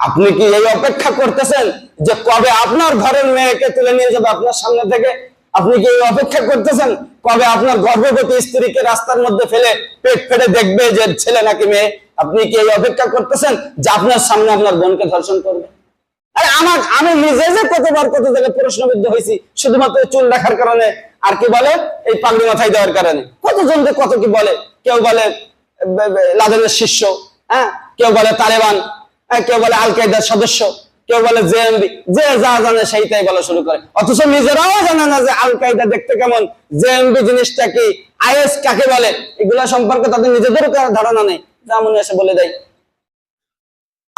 আপনি কি এই অপেক্ষা করতেছেন যে কবে আপনার ঘরের মেয়েকে তুলে নিয়ে যাবে আপনার সামনে থেকে? আপনি কি এই অপেক্ষা করতেছেন কবে আপনার গর্ভবতী স্ত্রীকে রাস্তার মধ্যে ফেলে পেট ফেটে দেখবে যে ছেলে নাকি মেয়ে? আপনি কি এই অপেক্ষা করতেছেন যে আপনার সামনে আপনার বোনকে ধর্ষণ করবে? আরে আমি নিজে যে কতবার কত জায়গায় প্রশ্নবিদ্ধ হয়েছি শুধুমাত্র চুল রাখার কারণে, আর কি বলে এই পাগড়ি মাথায় দেওয়ার কারণে। কতজনকে কত কি বলে, কেউ বলে লাদেনের শিষ্য, হ্যাঁ, কেউ বলে তালেবান, কেউ বলে আল কায়দার সদস্য, কেউ বলে জেএমবি, যে যা জানে সেইটাই বলা শুরু করে, অথচ নিজেরাও জানে না যে আল কায়দা দেখতে কেমন, জেএমবি জিনিসটা কি, আইএস কাকে বলে, এগুলা সম্পর্কে তাদের নিজেদেরও ধারণা নেই, যা মনে এসে বলে দেয়।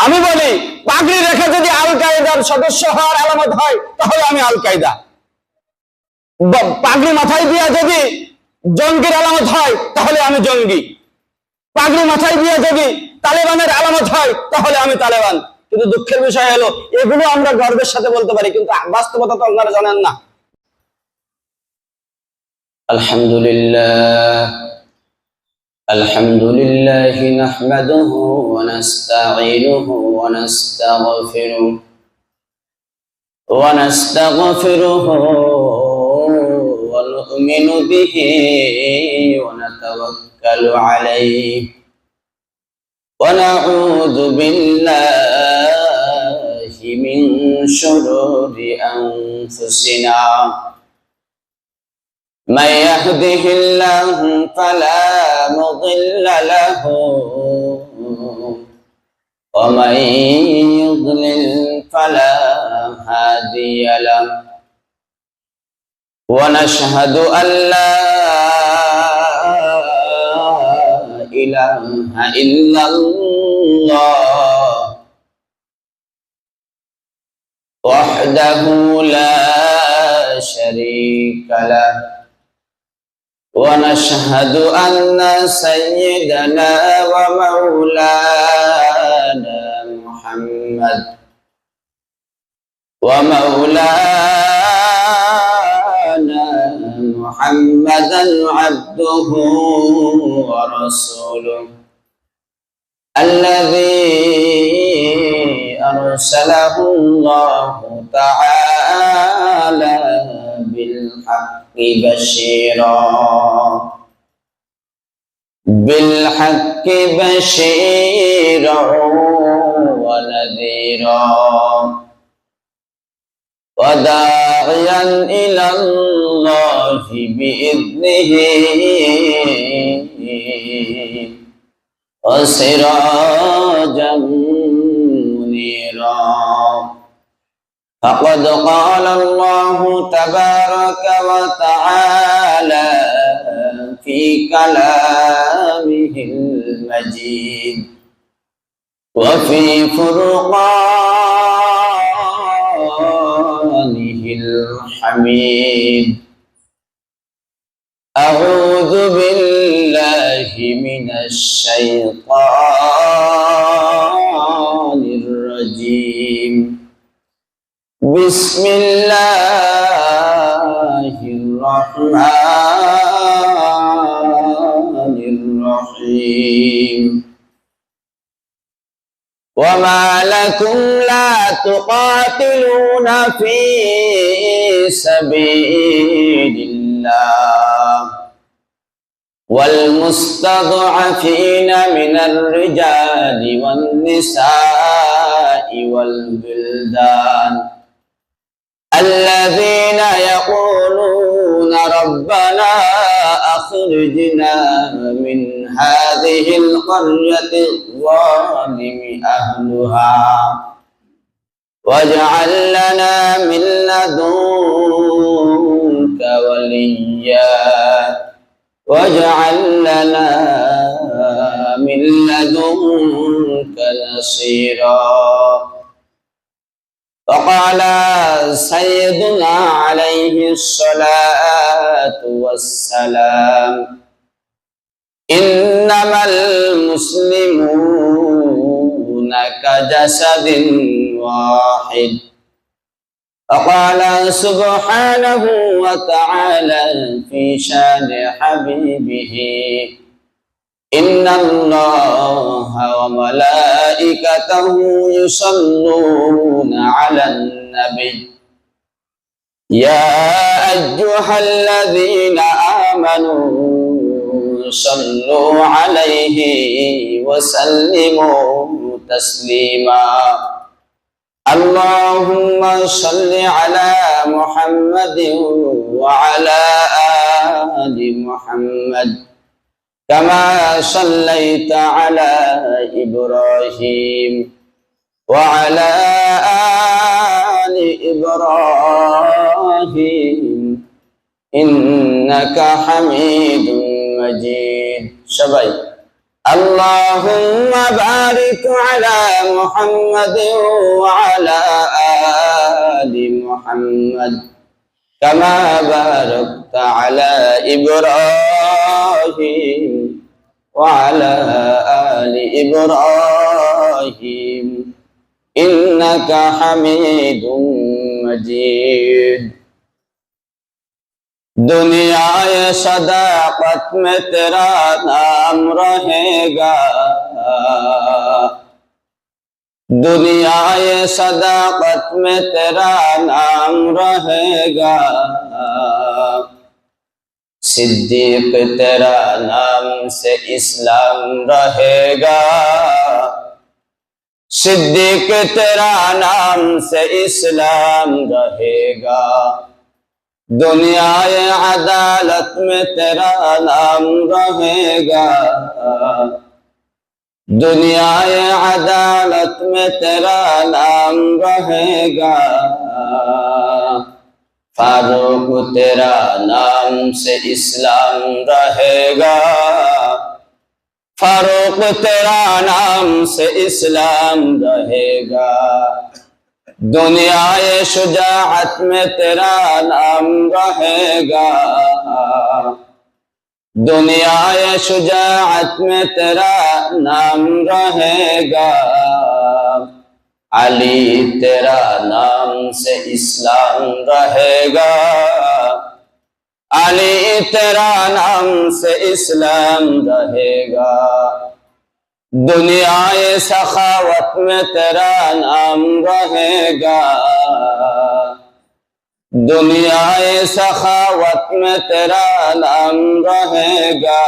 আমি বলি পাগড়ি রেখে যদি আল কায়দার সদস্য হওয়ার আলামত হয় তাহলে আমি আল কায়দা। পাগড়ি মাথায় দিয়া যদি জঙ্গির আলামত হয় তাহলে আমি জঙ্গি। পাগড়ি মাথায় দিয়ে যদি তালেবানের আলামত হয় তাহলে আমি তালেবান। কিন্তু দুঃখের বিষয় হলো এগুলো আমরা গর্বের সাথে বলতে পারি, কিন্তু বাস্তবতা তো আপনারা জানেন না। আলহামদুলিল্লাহ আলহামদুলিল্লাহি নাহমাদুহু ওয়া নাস্তাঈনুহু ওয়া নাস্তাগফিরুহু ওয়া নু'মিনু বিহি ওয়া নাতাওয়াক্কালু আলাইহি ওয়া নাউযু বিল্লাহি মিন শুরুরি আনফুসিনা من يهده الله فلا مضل له ومن يضلل فلا هادي له ونشهد أن لا إله إلا الله وحده لا شريك له ونشهد أن سيدنا ومولانا محمدا عبده ورسوله الذي أرسله الله تعالى بالحق بشيرا ونذيرا وداعيا إلى الله بإذنه وسراجا منيرا فقد قال الله تبارك وتعالى في كلامه المجيد وفي فرقانه الحميد أعوذ بالله من الشيطان الرجيم بسم الله الرحمن الرحيم وما لكم لا تقاتلون في سبيل الله والمستضعفين من الرجال والنساء والبلدان الذين يقولون ربنا أخرجنا من هذه القرية الظالم أهلها واجعل لنا من لدنك وليا واجعل لنا من لدنك نصيرا. وقال سيدنا عليه الصلاة والسلام إنما المسلمون كجسد واحد. وقال سبحانه وتعالى في شان حبيبه ইন্নাল্লাহা ওয়া মালাইকাতাহু ইউসাল্লুনা আলান নবী ইয়া আইয়ুহাল্লাযীনা আমানু সাল্লু আলাইহি ওয়া সাল্লিমু তাসলিমা আল্লাহুম্মা সাল্লি আলা মুহাম্মাদিন ওয়া আলা আলি মুহাম্মাদ কামা সাল্লাইতা আলা ইব্রাহিম ওয়া আলা আলি ইব্রাহিম ইন্নাকা হামিদুম মাজিদ। সবাই আল্লাহুম্মা বারিক আলা মুহাম্মাদিন ওয়া আলা আলি মুহাম্মাদ কামা বারাকতা আলা ইব্রাহিম ওয়া আলা আলি ইব্রাহিম ইন্নাকা হামিদুম মাজিদ। दुनिया सदाकत में तेरा नाम रहेगा, दुनिया सदाकत में तेरा नाम रहेगा, सिद्दीक तेरा नाम से इस्लाम रहेगा, सिद्दीक तेरा नाम से इस्लाम रहेगा, दुनिया अदालत में तेरा नाम रहेगा, दुनिया अदालत में तेरा नाम रहेगा, फारूक तेरा नाम से इस्लाम रहेगा, फारूक तेरा नाम से इस्लाम रहेगा, दुनिया शुजाअत में तेरा नाम रहेगा, दुनिया शुजाअत में तेरा नाम रहेगा, अली तेरा नाम से इस्लाम रहेगा, अली तेरा नाम से इस्लाम रहेगा, दुनिया सखावत में तेरा नाम रहेगा, दुनिया सखावत में तेरा नाम रहेगा,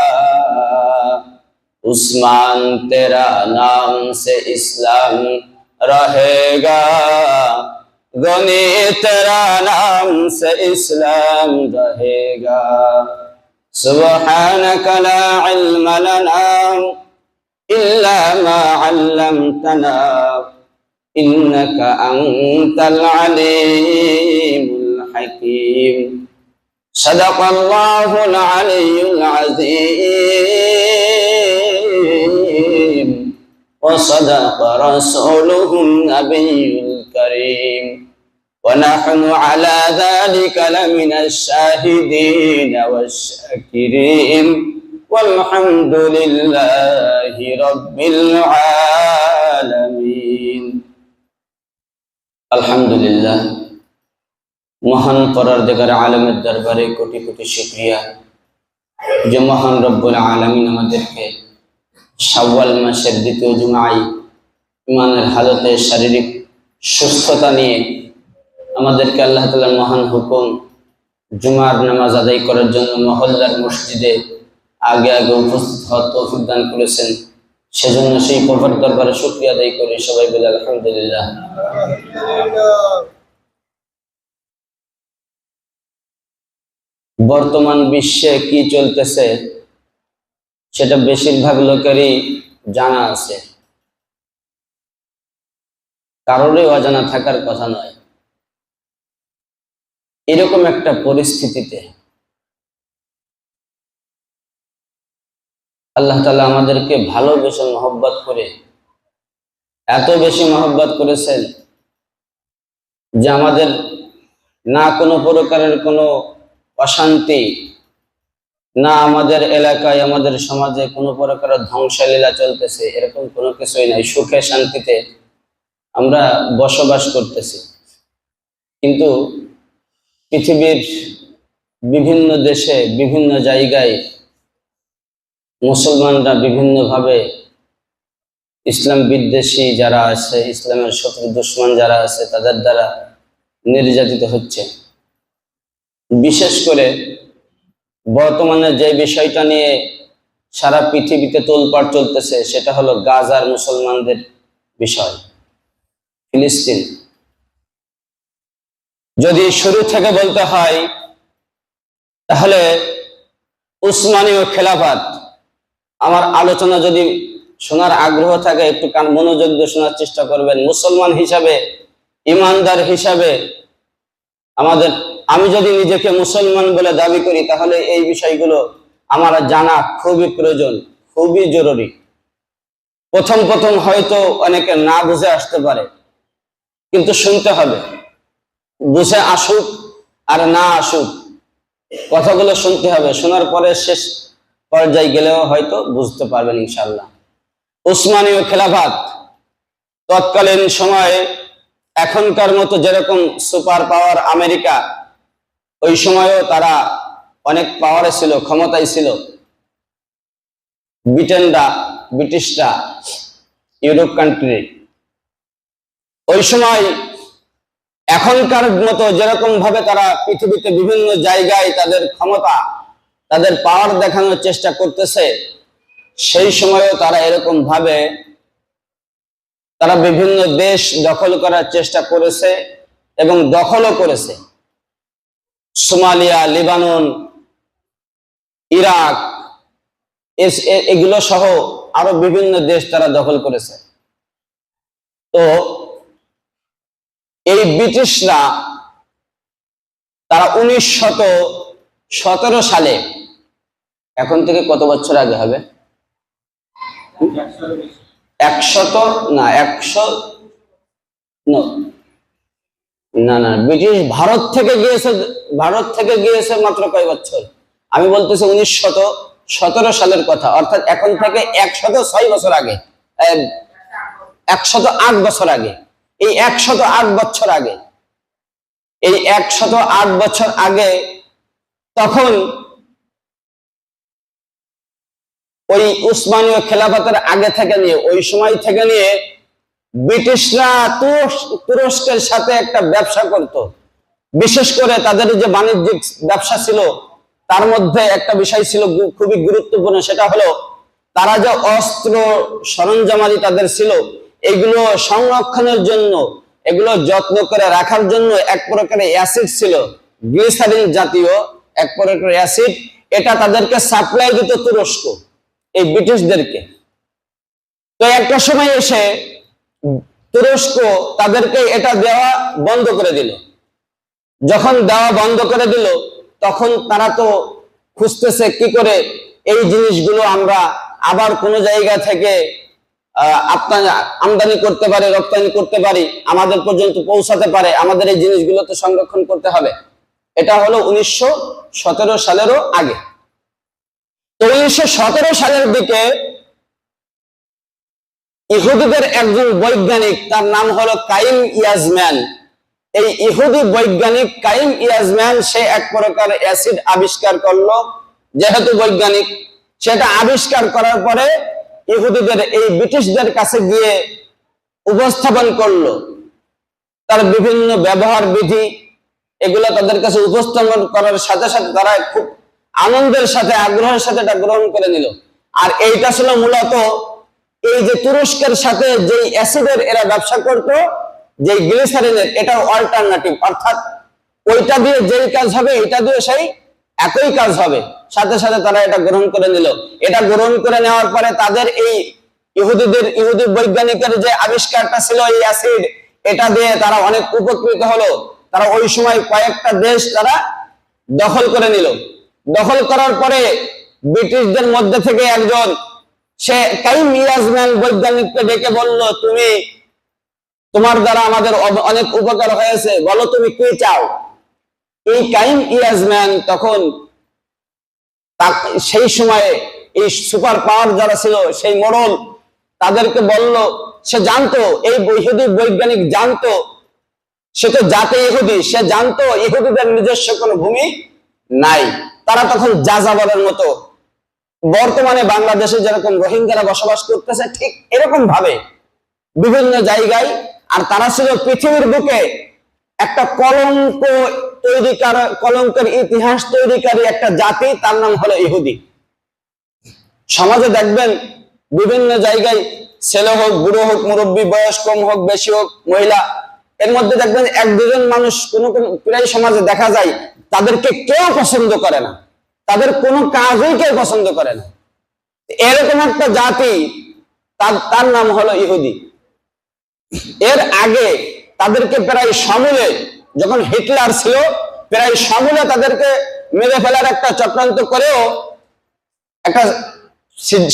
उस्मान तेरा नाम से इस्लाम रहेगा, गनी तेरा नाम से इस्लाम रहेगा। सुब्हानक ला इल्म लना इल्ला मा अल्लमतना इन्नका अंतल अलीमुल हकीम। सदक़ल्लाहुल अलियुल अज़ीम व सदक़ रसूलुहुन नबियुल करीम व नहनु अला ज़ालिका लमिनश शाहिदीन वश्शाकिरीन والحمد لله رب العالمين। আলহামদুলিল্লাহ, মহান পরওয়ারদিগার আলমের দরবারে কোটি কোটি শুকরিয়া যে মহান রব্বুল আলামিন আমাদেরকে শাওয়াল মাসের দ্বিতীয় জুমায় ইমানের হালতে শারীরিক সুস্থতা নিয়ে আমাদেরকে আল্লাহ তাআলার মহান হুকুম জুমার নামাজ আদায় করার জন্য মহল্লার মসজিদে আগে আগে উপস্থিত হওয়ার তৌফিক দান করেছেন। সেজন্য সেই প্রভুর দরবারে শুকরিয়া আদায় করি। সবাই বলে আলহামদুলিল্লাহ। বর্তমান বিশ্বে কি চলতেছে সেটা বেশিরভাগ লোকেরই জানা আছে, কারোরই অজানা থাকার কথা নয়। এরকম একটা পরিস্থিতিতে আল্লাহ তাআলা আমাদেরকে ভালোবেসে মহব্বত করে এত বেশি মহব্বত করেছেন যে আমাদের না কোনো প্রকারের কোনো অশান্তি, না আমাদের এলাকায় আমাদের সমাজে কোনো প্রকারের ধ্বংসলীলা চলতেছে, এরকম কোনো কিছুই নাই। সুখে শান্তিতে আমরা বসবাস করতেছি। কিন্তু পৃথিবীর বিভিন্ন দেশে বিভিন্ন জায়গায় মুসলমানরা বিভিন্নভাবে ইসলাম বিদ্বেষী যারা আছে, ইসলামের শত্রু দুশ্মন যারা আছে, তাদের দ্বারা নির্যাতিত হচ্ছে। বিশেষ করে বর্তমানে যে বিষয়টা নিয়ে সারা পৃথিবীতে তোলপাড় চলতেছে সেটা হলো গাজার মুসলমানদের বিষয়, ফিলিস্তিন। যদি শুরু থেকে বলতে হয় তাহলে উসমানীয় খেলাফত, আমার আলোচনা যদি শোনার আগ্রহ থাকে একটু কান মনোযোগ দিয়ে শোনার চেষ্টা করবেন। মুসলমান হিসাবে, ইমানদার হিসাবে আমি যদি নিজেকে মুসলমান বলে দাবি করি তাহলে এই বিষয়গুলো আমার জানা খুবই প্রয়োজন, খুবই জরুরি। প্রথম প্রথম হয়তো অনেকে না বুঝে আসতে পারে, কিন্তু শুনতে হবে। বুঝে আসুক আর না আসুক, কথাগুলো শুনতে হবে। শোনার পরে শেষ পর্যায়ে গেলেও হয়তো বুঝতে পারবেন ইনশাআল্লাহ। উসমানীয় খেলাফত তৎকালীন সময়ে এখনকার মতো যেরকম সুপার পাওয়ার আমেরিকা, ওই সময়ও তারা অনেক পাওয়ারে ছিল, ক্ষমতায় ছিল। ব্রিটিশরা, ইউরোপ কান্ট্রি, ওই সময় এখনকার মতো যেরকম ভাবে তারা পৃথিবীতে বিভিন্ন জায়গায় তাদের ক্ষমতা, তাদের পাওয়ার দেখানোর চেষ্টা করতেছে, সেই সময়ও তারা এরকম ভাবে তারা বিভিন্ন দেশ দখল করার চেষ্টা করেছে এবং দখলও করেছে। সোমালিয়া, লেবানন, ইরাক, এগুলো সহ আরো বিভিন্ন দেশ তারা দখল করেছে। তো এই ব্রিটিশরা তারা 1917 সালে, এখন থেকে কত বছর আগে হবে? 100 না, ব্রিটিশ ভারত থেকে গিয়েছে মাত্র কয় বছর? আমি বলতেছি 1917 সালের কথা, অর্থাৎ এখন থেকে 106 বছর আগে, 108 বছর আগে। এই 108 বছর আগে, এই 108 বছর আগে তখন ওই উসমানীয় খেলাফতের আগে থেকে নিয়ে, ওই সময় থেকে নিয়ে ব্রিটিশরা তুরস্কের সাথে একটা ব্যবসা করত। বিশেষ করে তাদের যে বাণিজ্যিক ব্যবসা ছিল তার মধ্যে একটা বিষয় ছিল খুবই গুরুত্বপূর্ণ, সেটা হলো তারা যে অস্ত্র সরঞ্জামাদি তাদের ছিল, এগুলো সংরক্ষণের জন্য, এগুলো যত্ন করে রাখার জন্য এক প্রকারের অ্যাসিড ছিল, গ্লিসারিন জাতীয় এক প্রকারের অ্যাসিড। এটা তাদেরকে সাপ্লাই দিত তুরস্ক, এই ব্রিটিশদেরকে। তো একটা সময় এসে তুরস্ক তাদেরকে এটা দেওয়া বন্ধ করে দিল। যখন দেওয়া বন্ধ করে দিল, তখন তারা তো খুঁজতেছে কি করে এই জিনিসগুলো আমরা আবার কোনো জায়গা থেকে আমদানি করতে পারি, রপ্তানি করতে পারি, আমাদের পর্যন্ত পৌঁছাতে পারে। আমাদের এই জিনিসগুলো তো সংরক্ষণ করতে হবে। এটা হলো 1917 সালেরও আগে। তো 1917 সালের দিকে ইহুদিদের একজন বৈজ্ঞানিক, তার নাম হলো কাইম ইয়াজম্যান। এই ইহুদি বৈজ্ঞানিক কাইম ইয়াজম্যান, সে এক প্রকার অ্যাসিড আবিষ্কার করলো। যেহেতু বৈজ্ঞানিক, সেটা আবিষ্কার করার পরে ইহুদিদের এই ব্রিটিশদের কাছে গিয়ে উপস্থাপন করলো। তার বিভিন্ন ব্যবহার বিধি, এগুলো তাদের কাছে উপস্থাপন করার সাথে সাথে তারা খুব আনন্দের সাথে, আগ্রহের সাথে এটা গ্রহণ করে নিল। আর এইটা ছিল মূলত এই যে তুরস্কের সাথে যে অ্যাসিডের এরা ব্যবসা করতো, যে গ্লিসারিনের, এটা অল্টারনেটিভ, অর্থাৎ ওইটা দিয়ে যেই কাজ হবে এটা দিয়ে সেই একই কাজ হবে। সাথে সাথে তারা এটা গ্রহণ করে নিল। এটা গ্রহণ করে নেওয়ার পরে তাদের এই ইহুদি বৈজ্ঞানিকের যে আবিষ্কারটা ছিল এই অ্যাসিড, এটা দিয়ে তারা অনেক উপকৃত হলো। তারা ওই সময় কয়েকটা দেশ তারা দখল করে নিল। দখল করার পরে ব্রিটিশদের মধ্যে থেকে একজন, সে কাইম ইয়াজম্যান বৈজ্ঞানিককে ডেকে বলল, তোমার দ্বারা আমাদের অনেক উপকার হয়েছে, বলো তুমি কি চাও। এই কাইম ইয়াজম্যান তখন সেই সময়ে এই সুপার পাওয়ার যারা ছিল, সেই মোড়ল, তাদেরকে বলল, সে জানতো, এই ইহুদি বৈজ্ঞানিক জানতো, সে তো জাতে ইহুদি, সে জানতো ইহুদিদের নিজস্ব কোনো ভূমি নাই। তারা তখন যাযাবরের মতো বর্তমানে বাংলাদেশে যেরকম রোহিঙ্গারা বসবাস করতেছে, ঠিক এরকম ভাবে বিভিন্ন জায়গায়। আর তারা ছিল পৃথিবীর বুকে একটা কলঙ্ক তৈরিকার, কলঙ্কের ইতিহাস তৈরিকারী একটা জাতি, তার নাম হলো ইহুদি। সমাজে দেখবেন বিভিন্ন জায়গায় ছেলে হোক, বুড়ো হোক, মুরব্বী, বয়স কম হোক বেশি হোক, মহিলা, এর মধ্যে দেখবেন এক দুজন মানুষ কোনো প্রায় সমাজে দেখা যায় তাদেরকে কেউ পছন্দ করে না, তাদের কোনো কাজই কেউ পছন্দ করে না। এরকম একটা জাতি, তার নাম হলো ইহুদি। এর আগে তাদেরকে প্রায় সমূলে, যখন হিটলার ছিল, প্রায় সমূলে তাদেরকে মেরে ফেলার একটা চক্রান্ত করেও, একটা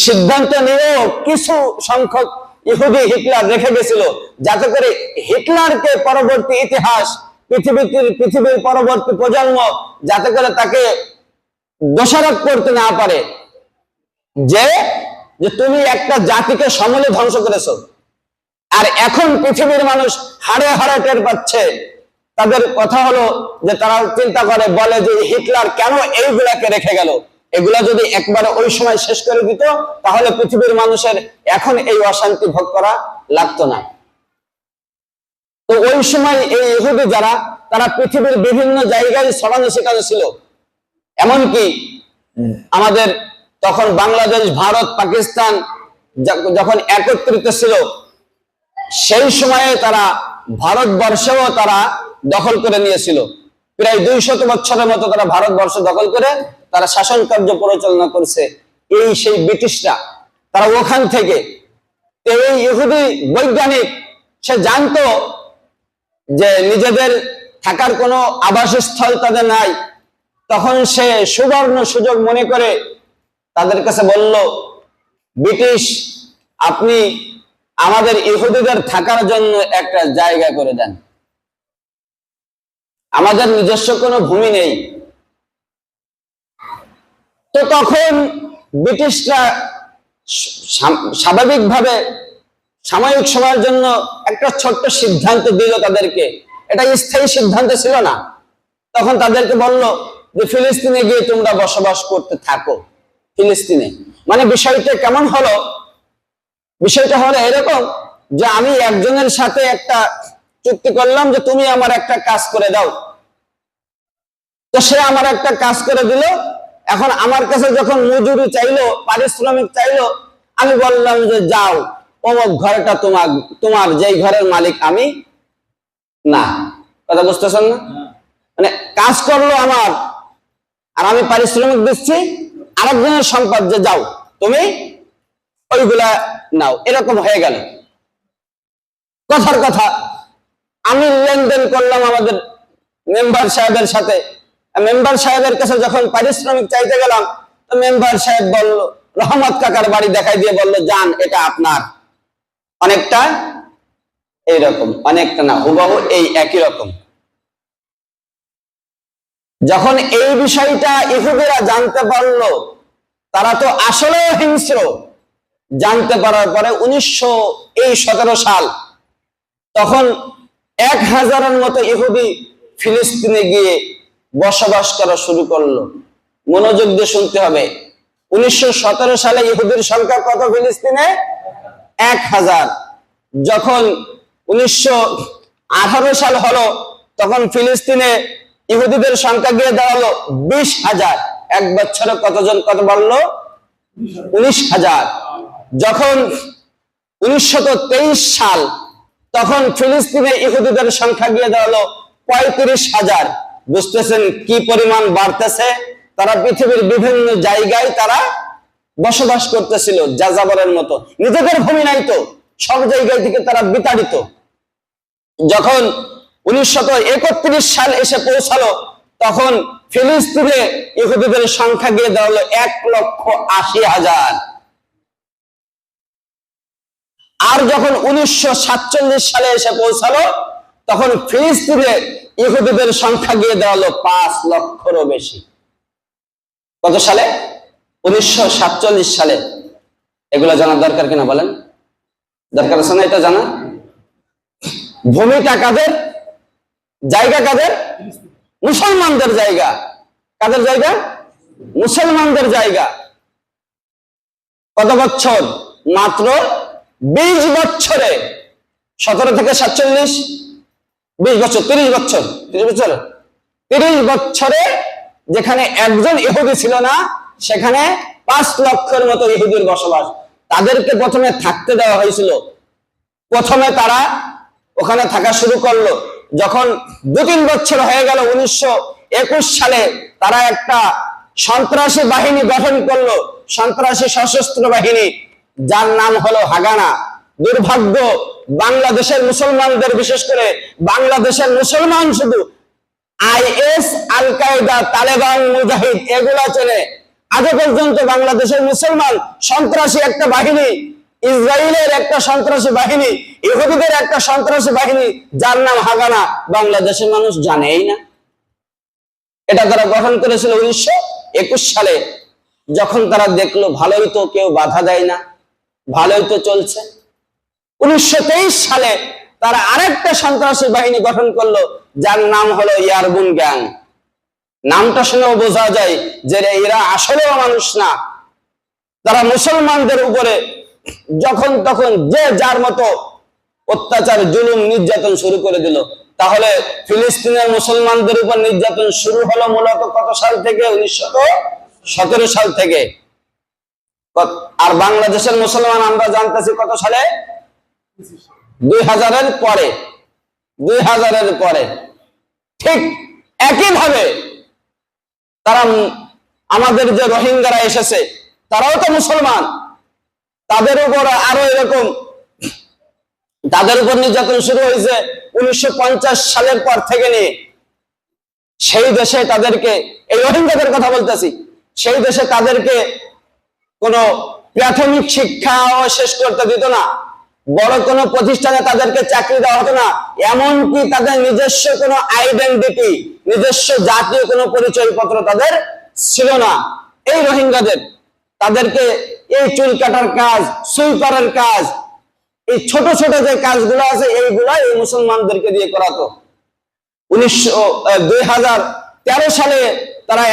সিদ্ধান্ত নিয়েও কিছু সংখ্যক ইহুদি হিটলার রেখে গেছিল, যাতে করে হিটলারকে পরবর্তী ইতিহাস, পৃথিবীর পরবর্তী প্রজন্ম যাতে করে তাকে দোষারোপ করতে না পারে যে তুমি একটা জাতিকে সমূলে ধ্বংস করেছো। আর এখন পৃথিবীর মানুষ হাড়ে হাড়ে টের পাচ্ছে। তাদের কথা হলো যে তারা চিন্তা করে, বলে যে হিটলার কেন এইগুলাকে রেখে গেল, এগুলা যদি একবারে ওই সময় শেষ করে দিত তাহলে পৃথিবীর মানুষের এখন এই অশান্তি ভোগ করা লাগতো না। তো ওই সময় এই ইহুদি যারা, তারা পৃথিবীর বিভিন্ন জায়গায় ছড়ানো ছিটানো ছিল। এমনকি আমাদের তখন বাংলাদেশ, ভারত, পাকিস্তান যখন একত্রিত ছিল, সেই সময়ে তারা ভারতবর্ষেও তারা দখল করে নিয়েছিল। প্রায় 200 বছরের মতো তারা ভারতবর্ষ দখল করে তারা শাসন কার্য পরিচালনা করছে এই সেই ব্রিটিশরা। তারা ওখান থেকে, এই ইহুদি বৈজ্ঞানিক, সে জানতো যে নিজেদের থাকার কোনো আবাসস্থল তাদের নাই। তখন সে সুবর্ণ সুযোগ মনে করে তাদের কাছে বলল, ব্রিটিশ, আপনি আমাদের ইহুদিদের থাকার জন্য একটা জায়গা করে দেন, আমাদের নিজস্ব কোনো ভূমি নেই। তো তখন ব্রিটিশরা স্বাভাবিকভাবে সাময়িক সময়ের জন্য একটা ছোট্ট সিদ্ধান্ত দিল তাদেরকে। এটা স্থায়ী সিদ্ধান্ত ছিল না। তখন তাদেরকে বলল যে ফিলিস্তিনে গিয়ে তোমরা বসবাস করতে থাকো। ফিলিস্তিনে মানে বিষয়টা কেমন হলো? বিষয়টা হলো এরকম যে আমি একজনের সাথে একটা চুক্তি করলাম যে তুমি আমার একটা কাজ করে দাও। তো সে আমার একটা কাজ করে দিল। এখন আমার কাছে যখন মজুরি চাইলো, পারিশ্রমিক চাইলো, আমি বললাম যে যাও, অমুক ঘরটা তোমার যেই ঘরের মালিক আমি না। কথা বুঝতেছেন না? মানে কাজ করলো আমার, আর আমি পারিশ্রমিক দিচ্ছি আরেকজনের সম্পদ, যে যাও তুমি ওইগুলা নাও। এরকম হয়ে গেল। কথার কথা, আমি লেনদেন করলাম আমাদের মেম্বার সাহেবের সাথে। মেম্বার সাহেবের কাছে যখন পারিশ্রমিক চাইতে গেলাম, তো মেম্বার সাহেব বলল, রহমত কাকার বাড়ি দেখাই দিয়ে বলল, যান, এটা আপনার। অনেকটা এইরকম, অনেকটা না, হুবহু এই একই রকম। যখন এই বিষয়টা ইহুদিরা জানতে পারলো, তারা তো আসলে হিংস্র। জানতে পারার পরে 1917 সাল, তখন 1000-এর মতো ইহুদি ফিলিস্তিনে গিয়ে বসবাস করা শুরু করলো। মনোযোগ দিয়ে শুনতে হবে। 1917 সালে ইহুদির সংখ্যা কত ফিলিস্তিনে? 1000। যখন 1918 সাল হলো, তখন ফিলিস্তিনে ইহুদিদের সংখ্যা গিয়ে দাঁড়ালো 20,000। এক বছরে কত বাড়লো? 19,000। যখন 1923 সাল, তখন ফিলিস্তিনে ইহুদিদের সংখ্যা গিয়ে দাঁড়ালো 35,000। বুঝতেছেন কি পরিমাণ বাড়তেছে? তারা পৃথিবীর বিভিন্ন জায়গায় তারা বসবাস করতেছিল যাযাবরের মতো। নিজেদের ভূমি নাই তো, সব জায়গায় থেকে তারা বিতাড়িত। যখন 1931 সাল এসে পৌঁছালো, তখন ফিলিস্তিনে ইহুদিদের সংখ্যা গিয়ে দাঁড়ালো 1,80,000। আর যখন 1947 সালে এসে পৌঁছালো, তখন ফিলিস্তিনে ইহুদিদের সংখ্যা গিয়ে দাঁড়ালো 5 লক্ষেরও বেশি। কত সালে? 1947 সালে। এগুলো জানার দরকার কিনা বলেন? দরকার আছে না এটা জানা? ভূমিটা কাদের? জায়গা কাদের? মুসলমানদের জায়গা। কাদের জায়গা? মুসলমানদের জায়গা। কত বছর? মাত্র 20 বছরে। 17 থেকে 47, 20 বছর, 30 বছর, 30 বছরে যেখানে একজন ইহুদি ছিল না, সেখানে 5 লক্ষের মতো ইহুদির বসবাস। তাদেরকে প্রথমে থাকতে দেওয়া হয়েছিল। প্রথমে তারা ওখানে থাকা শুরু করলো। যখন 2-3 বছর হয়ে গেল, 1921 সালে তারা একটা সন্ত্রাসী বাহিনী গঠন করলো, সন্ত্রাসী সশস্ত্র বাহিনী, যার নাম হলো হাগানা। দুর্ভাগ্য, বাংলাদেশের মুসলমানদের, বিশেষ করে বাংলাদেশের মুসলমান শুধু আইএস, আল কায়দা, তালেবান, মুজাহিদ এগুলা চেনে। আজ পর্যন্ত বাংলাদেশের মুসলমান সন্ত্রাসী একটা বাহিনী, ইসরায়েলের একটা সন্ত্রাসী বাহিনী, ইহুদিদের একটা সন্ত্রাসী বাহিনী যার নাম হাগানা, বাংলাদেশের মানুষ জানেই না। এটা তারা গঠন করেছিল 1921 সালে। যখন তারা দেখলো ভালোই তো, কেউ বাধা দেয় না, ভালোই তো চলছে, 1923 সালে তারা আরেকটা সন্ত্রাসী বাহিনী গঠন করলো, যার নাম হলো ইয়ারবুন গ্যাং। নামটা শুনেও বোঝা যায় যে এরা আসলেও মানুষ না। তারা মুসলমানদের উপরে যখন তখন যে যার মতো অত্যাচার, জুলুম, নির্যাতন শুরু করে দিল। তাহলে ফিলিস্তিনের মুসলমানদের উপর নির্যাতন শুরু হলো মূলত কত সাল থেকে? 1917 সাল থেকে। আর বাংলাদেশের মুসলমান আমরা জানতেছি কত সালে? 2000-এর পরে। 2000-এর পরে ঠিক একইভাবে তারা, আমাদের যে রোহিঙ্গারা এসেছে, তারাও তো মুসলমান, তাদের উপর আরো এরকম, তাদের উপর নির্যাতন শুরু হয়েছে 1950 সালের পর থেকে নিয়ে। সেই দেশে তাদেরকে, এই রোহিঙ্গাদের কথা বলতেছি, সেই দেশে তাদেরকে কোনো প্রাথমিক শিক্ষাও শেষ করতে দিত না, বড় কোনো প্রতিষ্ঠানে তাদেরকে চাকরি দেওয়া হতো না, এমনকি তাদের নিজস্ব কোনো আইডেন্টিটি, নিজস্ব জাতীয় কোনো পরিচয়পত্র তাদের ছিল না। এই রোহিঙ্গাদের, তাদেরকে এই চুল কাটার কাজ, সুইপারের কাজ, এই ছোট ছোট যে কাজগুলো আছে, এইগুলা এই মুসলমানদেরকে দিয়ে করাতো। 2013 সালে তারা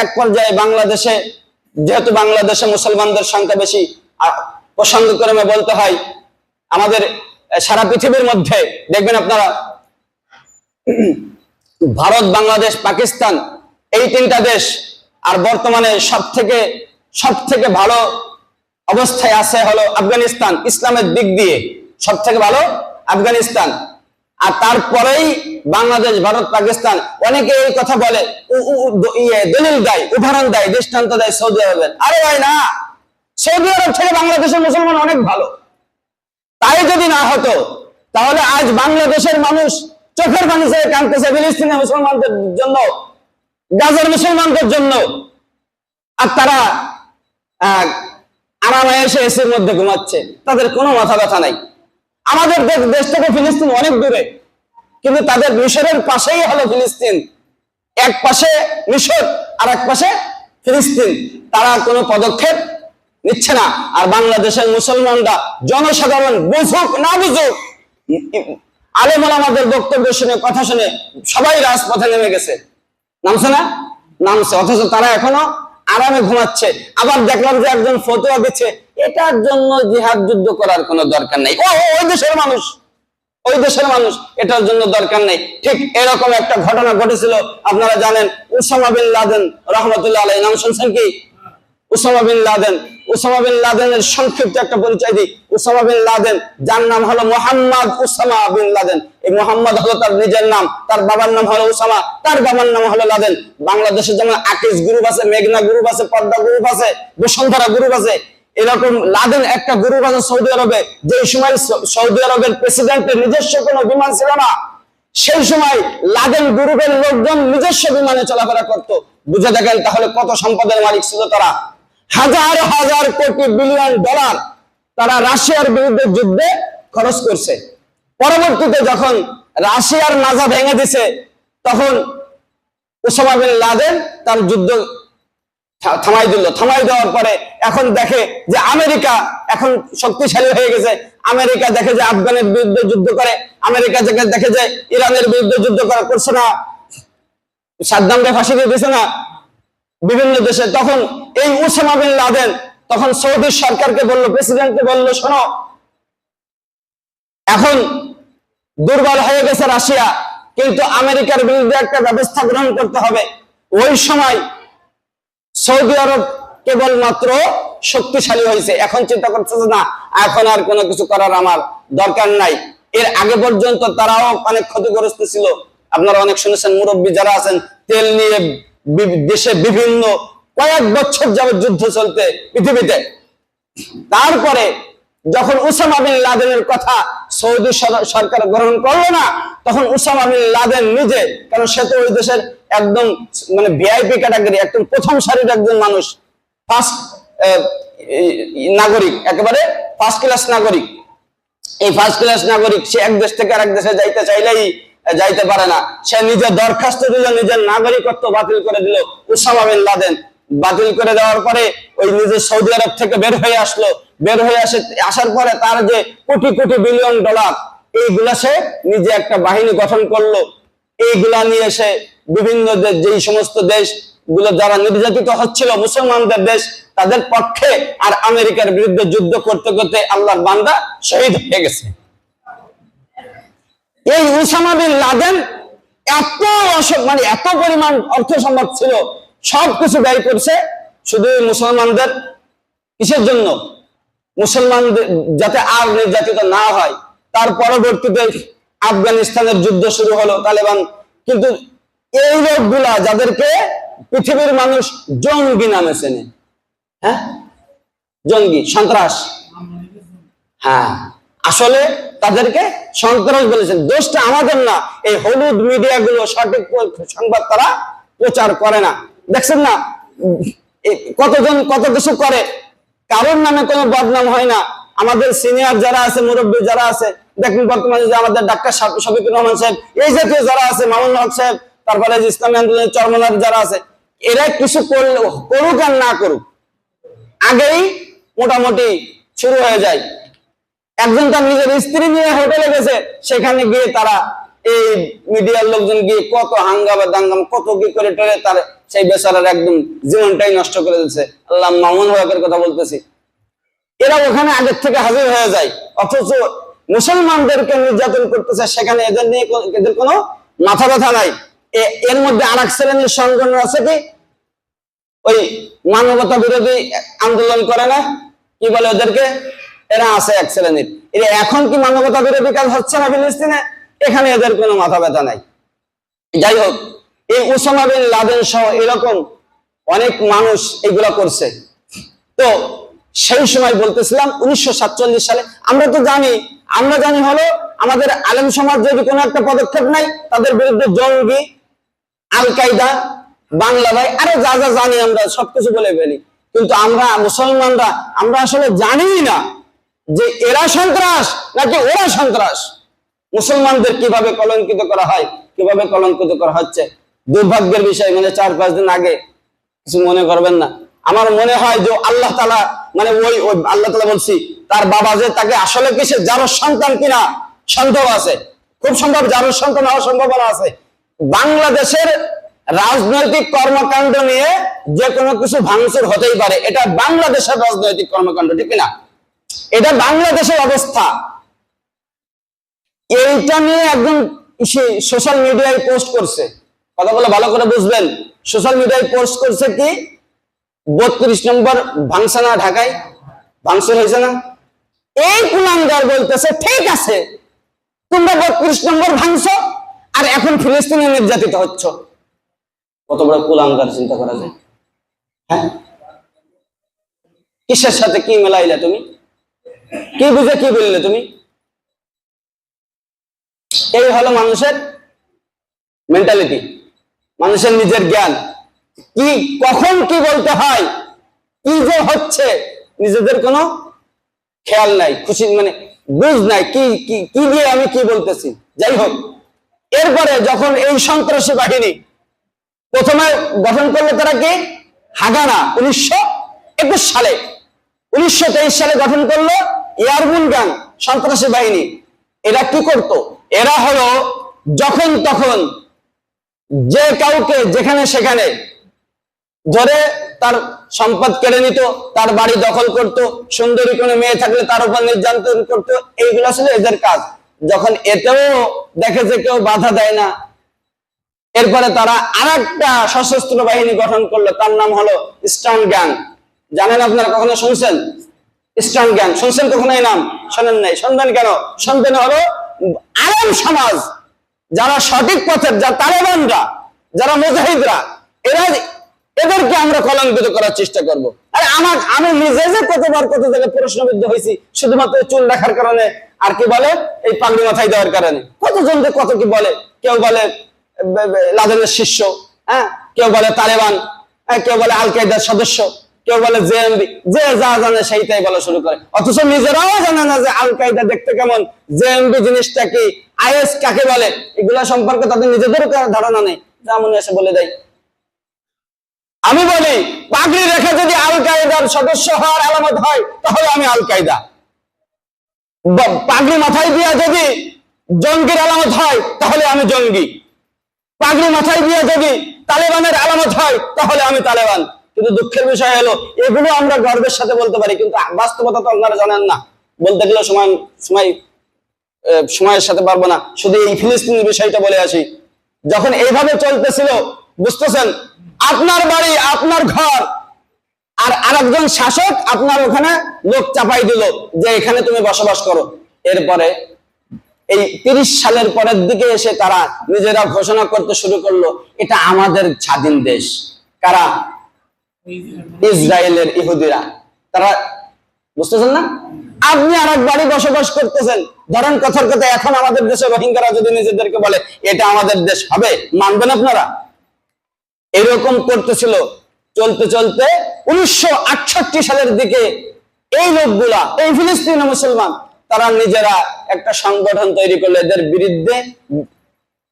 এক পর্যায়ে বাংলাদেশে, যেহেতু বাংলাদেশে মুসলমানদের সংখ্যা বেশি, প্রসঙ্গক্রমে বলতে হয় আমাদের সারা পৃথিবীর মধ্যে দেখবেন আপনারা, ভারত, বাংলাদেশ, পাকিস্তান, এই 3টা দেশ, আর বর্তমানে সব থেকে ভালো অবস্থায় আছে হলো আফগানিস্তান। ইসলামের দিক দিয়ে সব থেকে ভালো আফগানিস্তান, আর তারপরেই বাংলাদেশ, ভারত, পাকিস্তান। অনেকে এই কথা বলে, দলিল দেয়, উদাহরণ দেয়, দৃষ্টান্ত দেয় সৌদি আরবের। আরে ভাই না, সৌদি আরব থেকে বাংলাদেশের মুসলমান অনেক ভালো। তাই যদি না হতো, তাহলে আজ বাংলাদেশের মানুষ চোখের পানি ছেড়ে কাঁদতেছে ফিলিস্তিনের মুসলমানদের জন্য, গাজার মুসলমানদের জন্য, আর তারা আরামে এসে এসির মধ্যে ঘুমাচ্ছে, তাদের কোনো মাথা ব্যথা নাই। আমাদের দেশ থেকে ফিলিস্তিন অনেক দূরে, কিন্তু তাদের মিশরের পাশেই হলো ফিলিস্তিন। এক পাশে মিশর আর এক পাশে ফিলিস্তিন, তারা কোনো পদক্ষেপ নিচ্ছে না। আর বাংলাদেশের মুসলমানরা, জনসাধারণ বুঝুক না বুঝুক, আলেম ওলামাদের বক্তব্য শুনে, কথা শুনে সবাই রাজপথে নেমে গেছে। নামছে না? নামছে, অথচ তারা এখনো আরামে ঘুমাচ্ছে। আবার দেখলাম যে একজন ফতোয়া দিচ্ছে, এটার জন্য জিহাদ যুদ্ধ করার কোনো দরকার নেই। ওই দেশের মানুষ, এটার জন্য দরকার নেই। ঠিক এরকম একটা ঘটনা ঘটেছিল, আপনারা জানেন, উসামা বিন লাদেন রহমতুল্লাহ আলাইহি। নাম শুনছেন কি? উসামা বিন লাদেনের সংক্ষিপ্ত একটা পরিচয় দিই। উসামা বিন লাদেন, যার নাম হলো মোহাম্মদ উসামা বিন লাদেন। এই মোহাম্মদ হলো তার নিজের নাম, তার বাবার নাম হলো উসামা, তার বাবার নাম হলো লাদেন। বাংলাদেশে যেমন আকিজ গ্রুপ আছে, মেঘনা গ্রুপ আছে, পদ্মা গ্রুপ আছে, বসুন্ধরা গ্রুপ আছে, এরকম লাদেন একটা গ্রুপ আছে সৌদি আরবে। যে সময় সৌদি আরবের প্রেসিডেন্টের নিজস্ব কোনো বিমান ছিল না, সেই সময় লাদেন গ্রুপের লোকজন নিজস্ব বিমানে চলাফেরা করত। বুঝে দেখেন তাহলে কত সম্পদের মালিক ছিল তারা। হাজার হাজার কোটি বিলিয়ন ডলার তারা রাশিয়ার বিরুদ্ধে যুদ্ধে খরচ করছে। পরবর্তীতে যখন রাশিয়ার মাজা ভেঙে দিছে, তখন উসামা বিন লাদেন তার যুদ্ধ থামাই দিল। থামাই দেওয়ার পরে এখন দেখে যে আমেরিকা এখন শক্তিশালী হয়ে গেছে। আমেরিকা দেখে যে আফগানের বিরুদ্ধে যুদ্ধ করে, আমেরিকা দেখে যে ইরানের বিরুদ্ধে যুদ্ধ করছে না, সাদ্দামকে ফাঁসি দিয়ে দিছে না বিভিন্ন দেশে। তখন এই উসামা বিন লাদেন তখন সৌদি সরকারকে বলল, প্রেসিডেন্টকে বলল, শোনো, এখন দুর্বল হয়ে গেছে রাশিয়া, কিন্তু আমেরিকার বিরুদ্ধে একটা ব্যবস্থা গ্রহণ করতে হবে। ওই সময় সৌদি আরব কেবলমাত্র শক্তিশালী হয়েছে, এখন চিন্তা করতেছে না এখন আর কোনো কিছু করার আমার দরকার নাই। এর আগে পর্যন্ত তারাও অনেক ক্ষতিগ্রস্ত ছিল। আপনারা অনেক শুনেছেন, মুরব্বী যারা আছেন, তেল নিয়ে দেশে বিভিন্ন কয়েক বছর যাবত যুদ্ধ চলতে পৃথিবীতে। তারপরে যখন উসামা বিন লাদেনের কথা সৌদি সরকার গ্রহণ করলো না, তখন উসামা বিন লাদেন নিজে, কারণ সে তো ওই দেশের একদম মানে ভিআইপি ক্যাটাগরি, একদম প্রথম সারির একজন মানুষ, ফার্স্ট নাগরিক, একেবারে ফার্স্ট ক্লাস নাগরিক। এই ফার্স্ট ক্লাস নাগরিক, সে এক দেশ থেকে আরেক দেশে যাইতে চাইলেই যাইতে পারে না। সে নিজের দরখাস্ত দিল, নিজের নাগরিকত্ব বাতিল করে দিল উসামা বিন লাদেন। বাতিল করে দেওয়ার পরে ওই নিজে সৌদি আরব থেকে বের হয়ে আসলো। বের হয়ে আসার পরে তার যে কোটি কোটি বিলিয়ন ডলার, এইগুলা সে নিজে একটা বাহিনী গঠন করলো। এইগুলা নিয়ে সে বিভিন্ন যেই সমস্ত দেশ গুলো যারা নির্যাতিত হচ্ছিল, মুসলমানদের দেশ, তাদের পক্ষে আর আমেরিকার বিরুদ্ধে যুদ্ধ করতে করতে আল্লাহর বান্দা শহীদ হয়ে গেছে। এই উসামা বিন লাদেন এত মানে এত পরিমাণ অর্থ সম্পদ ছিল, সবকিছু ব্যয় করছে শুধু মুসলমানদের কিসের জন্য, মুসলমানদের যাতে আর নির্যাতিত না হয়। তার পরবর্তীতে আফগানিস্তানের যুদ্ধ শুরু হলো, তালেবান। কিন্তু এই লোকগুলা যাদেরকে পৃথিবীর মানুষ জঙ্গি নামে চেনে, হ্যাঁ, জঙ্গি, সন্ত্রাস, হ্যাঁ, আসলে তাদেরকে সন্ত্রাস বলেছেন। দোষটা আমাদের না, এই হলুদ মিডিয়া গুলো সঠিক সংবাদ তারা প্রচার করে না। দেখছেন না কতজন কত কিছু করে, কারোর নামে কোনো বদনাম হয় না। আমাদের সিনিয়র যারা আছে, মুরব্বী যারা আছে, দেখুন বর্তমানে যে আমাদের ডাক্তার শফিকুর রহমান সাহেব, এই জাতীয় যারা আছে, মামুন হক সাহেব, তারপরে ইসলামী আন্দোলনের চরমনার যারা আছে, এরা কিছু করুক আর না করুক, আগেই মোটামুটি শুরু হয়ে যায়। একজন তার নিজের স্ত্রী নিয়ে হোটেলে গেছে, সেখানে গিয়ে তারা এই মিডিয়ার লোকজন গিয়ে কত হাঙ্গামা দাঙ্গাম, কত কি করে টেরে তার সেই বেচারার একদম জীবনটাই নষ্ট করে দিচ্ছে। আল্লাহ, মামুন হকের কথা বলতেছি। এরা ওখানে আগের থেকে হাজির হয়ে যায়, অথচ মুসলমানদেরকে নির্যাতন করতেছে, সেখানে এদের নিয়ে এদের কোনো মাথা ব্যথা নাই। এর মধ্যে আর এক শ্রেণীর সংগঠন আছে কি, ওই মানবতা বিরোধী আন্দোলন করে না, কি বলে ওদেরকে, এরা আছে এক শ্রেণীর। এরা এখন কি মানবতা বিরোধী কাজ হচ্ছে না ফিলিস্তিনে, এখানে এদের কোনো মাথা ব্যথা নাই। যাই হোক, এই উসামা বিন লাদেন সহ এরকম অনেক মানুষ এগুলা করছে। তো সেই সময় বলতেছিলাম 1947 সালে আমরা জানি হলো আমাদের আলেম সমাজ যদি কোনো একটা পদক্ষেপ নাই, তাদের বিরুদ্ধে জঙ্গি, আল কায়দা, বাংলা ভাই, আরে যা যা জানি আমরা সবকিছু বলে ফেলি। কিন্তু আমরা মুসলমানরা আমরা আসলে জানি না যে এরা সন্ত্রাস নাকি ওরা সন্ত্রাস। মুসলমানদের কিভাবে কলঙ্কিত করা হয়, কিভাবে কলঙ্কিত করা হচ্ছে। দুর্ভাগ্যের বিষয়, মানে 4-5 দিন আগে, কিছু মনে করবেন না, আমার মনে হয় যে আল্লাহ তাআলা, মানে ওই আল্লাহ তাআলা বলছি, তার বাবা যে তাকে আসলে কি সে জারজ সন্তান কিনা সন্দেহ আছে, খুব সম্ভব জারজ সন্তান হওয়ার সম্ভাবনা আছে। বাংলাদেশের রাজনৈতিক কর্মকাণ্ড নিয়ে যে কোনো কিছু ভাঙচুর হতেই পারে, এটা বাংলাদেশের রাজনৈতিক কর্মকাণ্ড, ঠিক না? এটা বাংলাদেশের অবস্থা। এইটা নিয়ে একজন সোশ্যাল মিডিয়ায় পোস্ট করছে, কথাগুলো ভালো করে বুঝবেন। সোশ্যাল মিডিয়ায় পোস্ট করছে কি, 32 নম্বর ভাঙছে না, ঢাকায় ভাঙচুর হয়েছে না, এই কুলাঙ্গার বলতেছে ঠিক আছে, তোমরা 32 নম্বর ভাঙছো আর এখন ফিলিস্তিনে নির্যাতিত হচ্ছ। কত বড় কুলাঙ্গার, চিন্তা করা যায়। হ্যাঁ, কিসের সাথে কি মেলাইলে তুমি, কি বুঝে কি বললে তুমি? এই হলো মানুষের মেন্টালিটি, মানুষের নিজের জ্ঞান, কি কখন কি বলতে হয়, কি যে হচ্ছে, নিজেদের কোনো খেয়াল নাই, খুশি মানে বুঝ নাই, কি কি দিয়ে আমি কি বলতেছি। যাই হোক, এরপরে যখন এই সন্ত্রাসী বাহিনী প্রথমে গঠন করলো, তারা কি হাগানা 1921 সালে, 1923 সালে গঠন করলো এয়ারবুন গ্যাং, সন্ত্রাসী বাহিনী। এরা কি করত, এরা হলো যখন তখন যে কাউকে যেখানে সেখানে ধরে তার সম্পদ কেড়ে নিত, তার বাড়ি দখল করত, সুন্দরী কোনো মেয়ে থাকলে তার উপর নির্যাতন করত। এইগুলো ছিল এদের কাজ। যখন এতেও দেখে যে কেউ বাধা দেয় না, এরপরে তারা আরেকটা সশস্ত্র বাহিনী গঠন করলো, তার নাম হলো ইস্টার্ন গ্যাং। জানেন আপনারা, কখনো শুনছেন ইস্টার্ন গ্যাং? শুনছেন কখনো এই নাম? শোনেন নাই? শুনবেন কেন? শুনবেন হলো আলেম সমাজ, যারা সঠিক পথের, যারা তালেবানরা, যারা মুজাহিদরা, এরা, এদেরকে আমরা কলঙ্কিত করার চেষ্টা করব। আরে আমি নিজে যে কতবার কত জায়গায় প্রশ্নবিদ্ধ হয়েছি শুধুমাত্র চুল রাখার কারণে, আর কি বলে এই পাগড়ি মাথায় দেওয়ার কারণে। কতজন যে কত কি বলে, কেউ বলে লাদেনের শিষ্য, হ্যাঁ, কেউ বলে তালেবান, কেউ বলে আল কায়দার সদস্য, কেউ বলে জেএমবি, যে যা জানে সেইটাই বলা শুরু করে। অথচ নিজেরাও জানে না যে আল কায়দা দেখতে কেমন, জেএমবি জিনিসটা কি, আইএস কাকে বলে, এগুলা সম্পর্কে তাদের নিজেদেরও ধারণা নেই, যা মনে এসে বলে দেয়। আমি বলি, পাগড়ি রেখে যদি আল কায়দার সদস্য হওয়ার আলামত হয়, তাহলে আমি আল কায়দা। পাগড়ি মাথায় দিয়া যদি জঙ্গির আলামত হয়, তাহলে আমি জঙ্গি। পাগড়ি মাথায় দিয়ে যদি তালেবানের আলামত হয়, তাহলে আমি তালেবান। কিন্তু দুঃখের বিষয় হলো, এগুলো আমরা গর্বের সাথে বলতে পারি, কিন্তু বাস্তবতা তো আপনারা জানেন না। বলতে গেলে সময়ের সাথে পারবো না। শুধু এই ফিলিস্তিনের বিষয়টা বলে আসি। যখন এইভাবে চলতেছিল, বুঝতেছেন, আপনার বাড়ি, আপনার ঘর, আর আরেকজন শাসক আপনার ওখানে লোক চাপাই দিল যে এখানে তুমি বসবাস করো। এরপরে এই 30 সালের পরের দিকে এসে তারা নিজেরা ঘোষণা করতে শুরু করলো, এটা আমাদের স্বাধীন দেশ। কারা? ইসরায়েলের ইহুদিরা। তারা, বুঝতেছেন না? আপনি আর এক বাড়ি বসবাস করতেছেন, ধরেন কথার কথা, এখন আমাদের দেশে রোহিঙ্গারা যদি নিজেদেরকে বলে এটা আমাদের দেশ, হবে? মানবেন আপনারা? এরকম করতেছিল। চলতে চলতে 1968 সালের দিকে এই লোকগুলা, এই ফিলিস্তিনি মুসলমান, তারা নিজেরা একটা সংগঠন তৈরি করলো এদের বিরুদ্ধে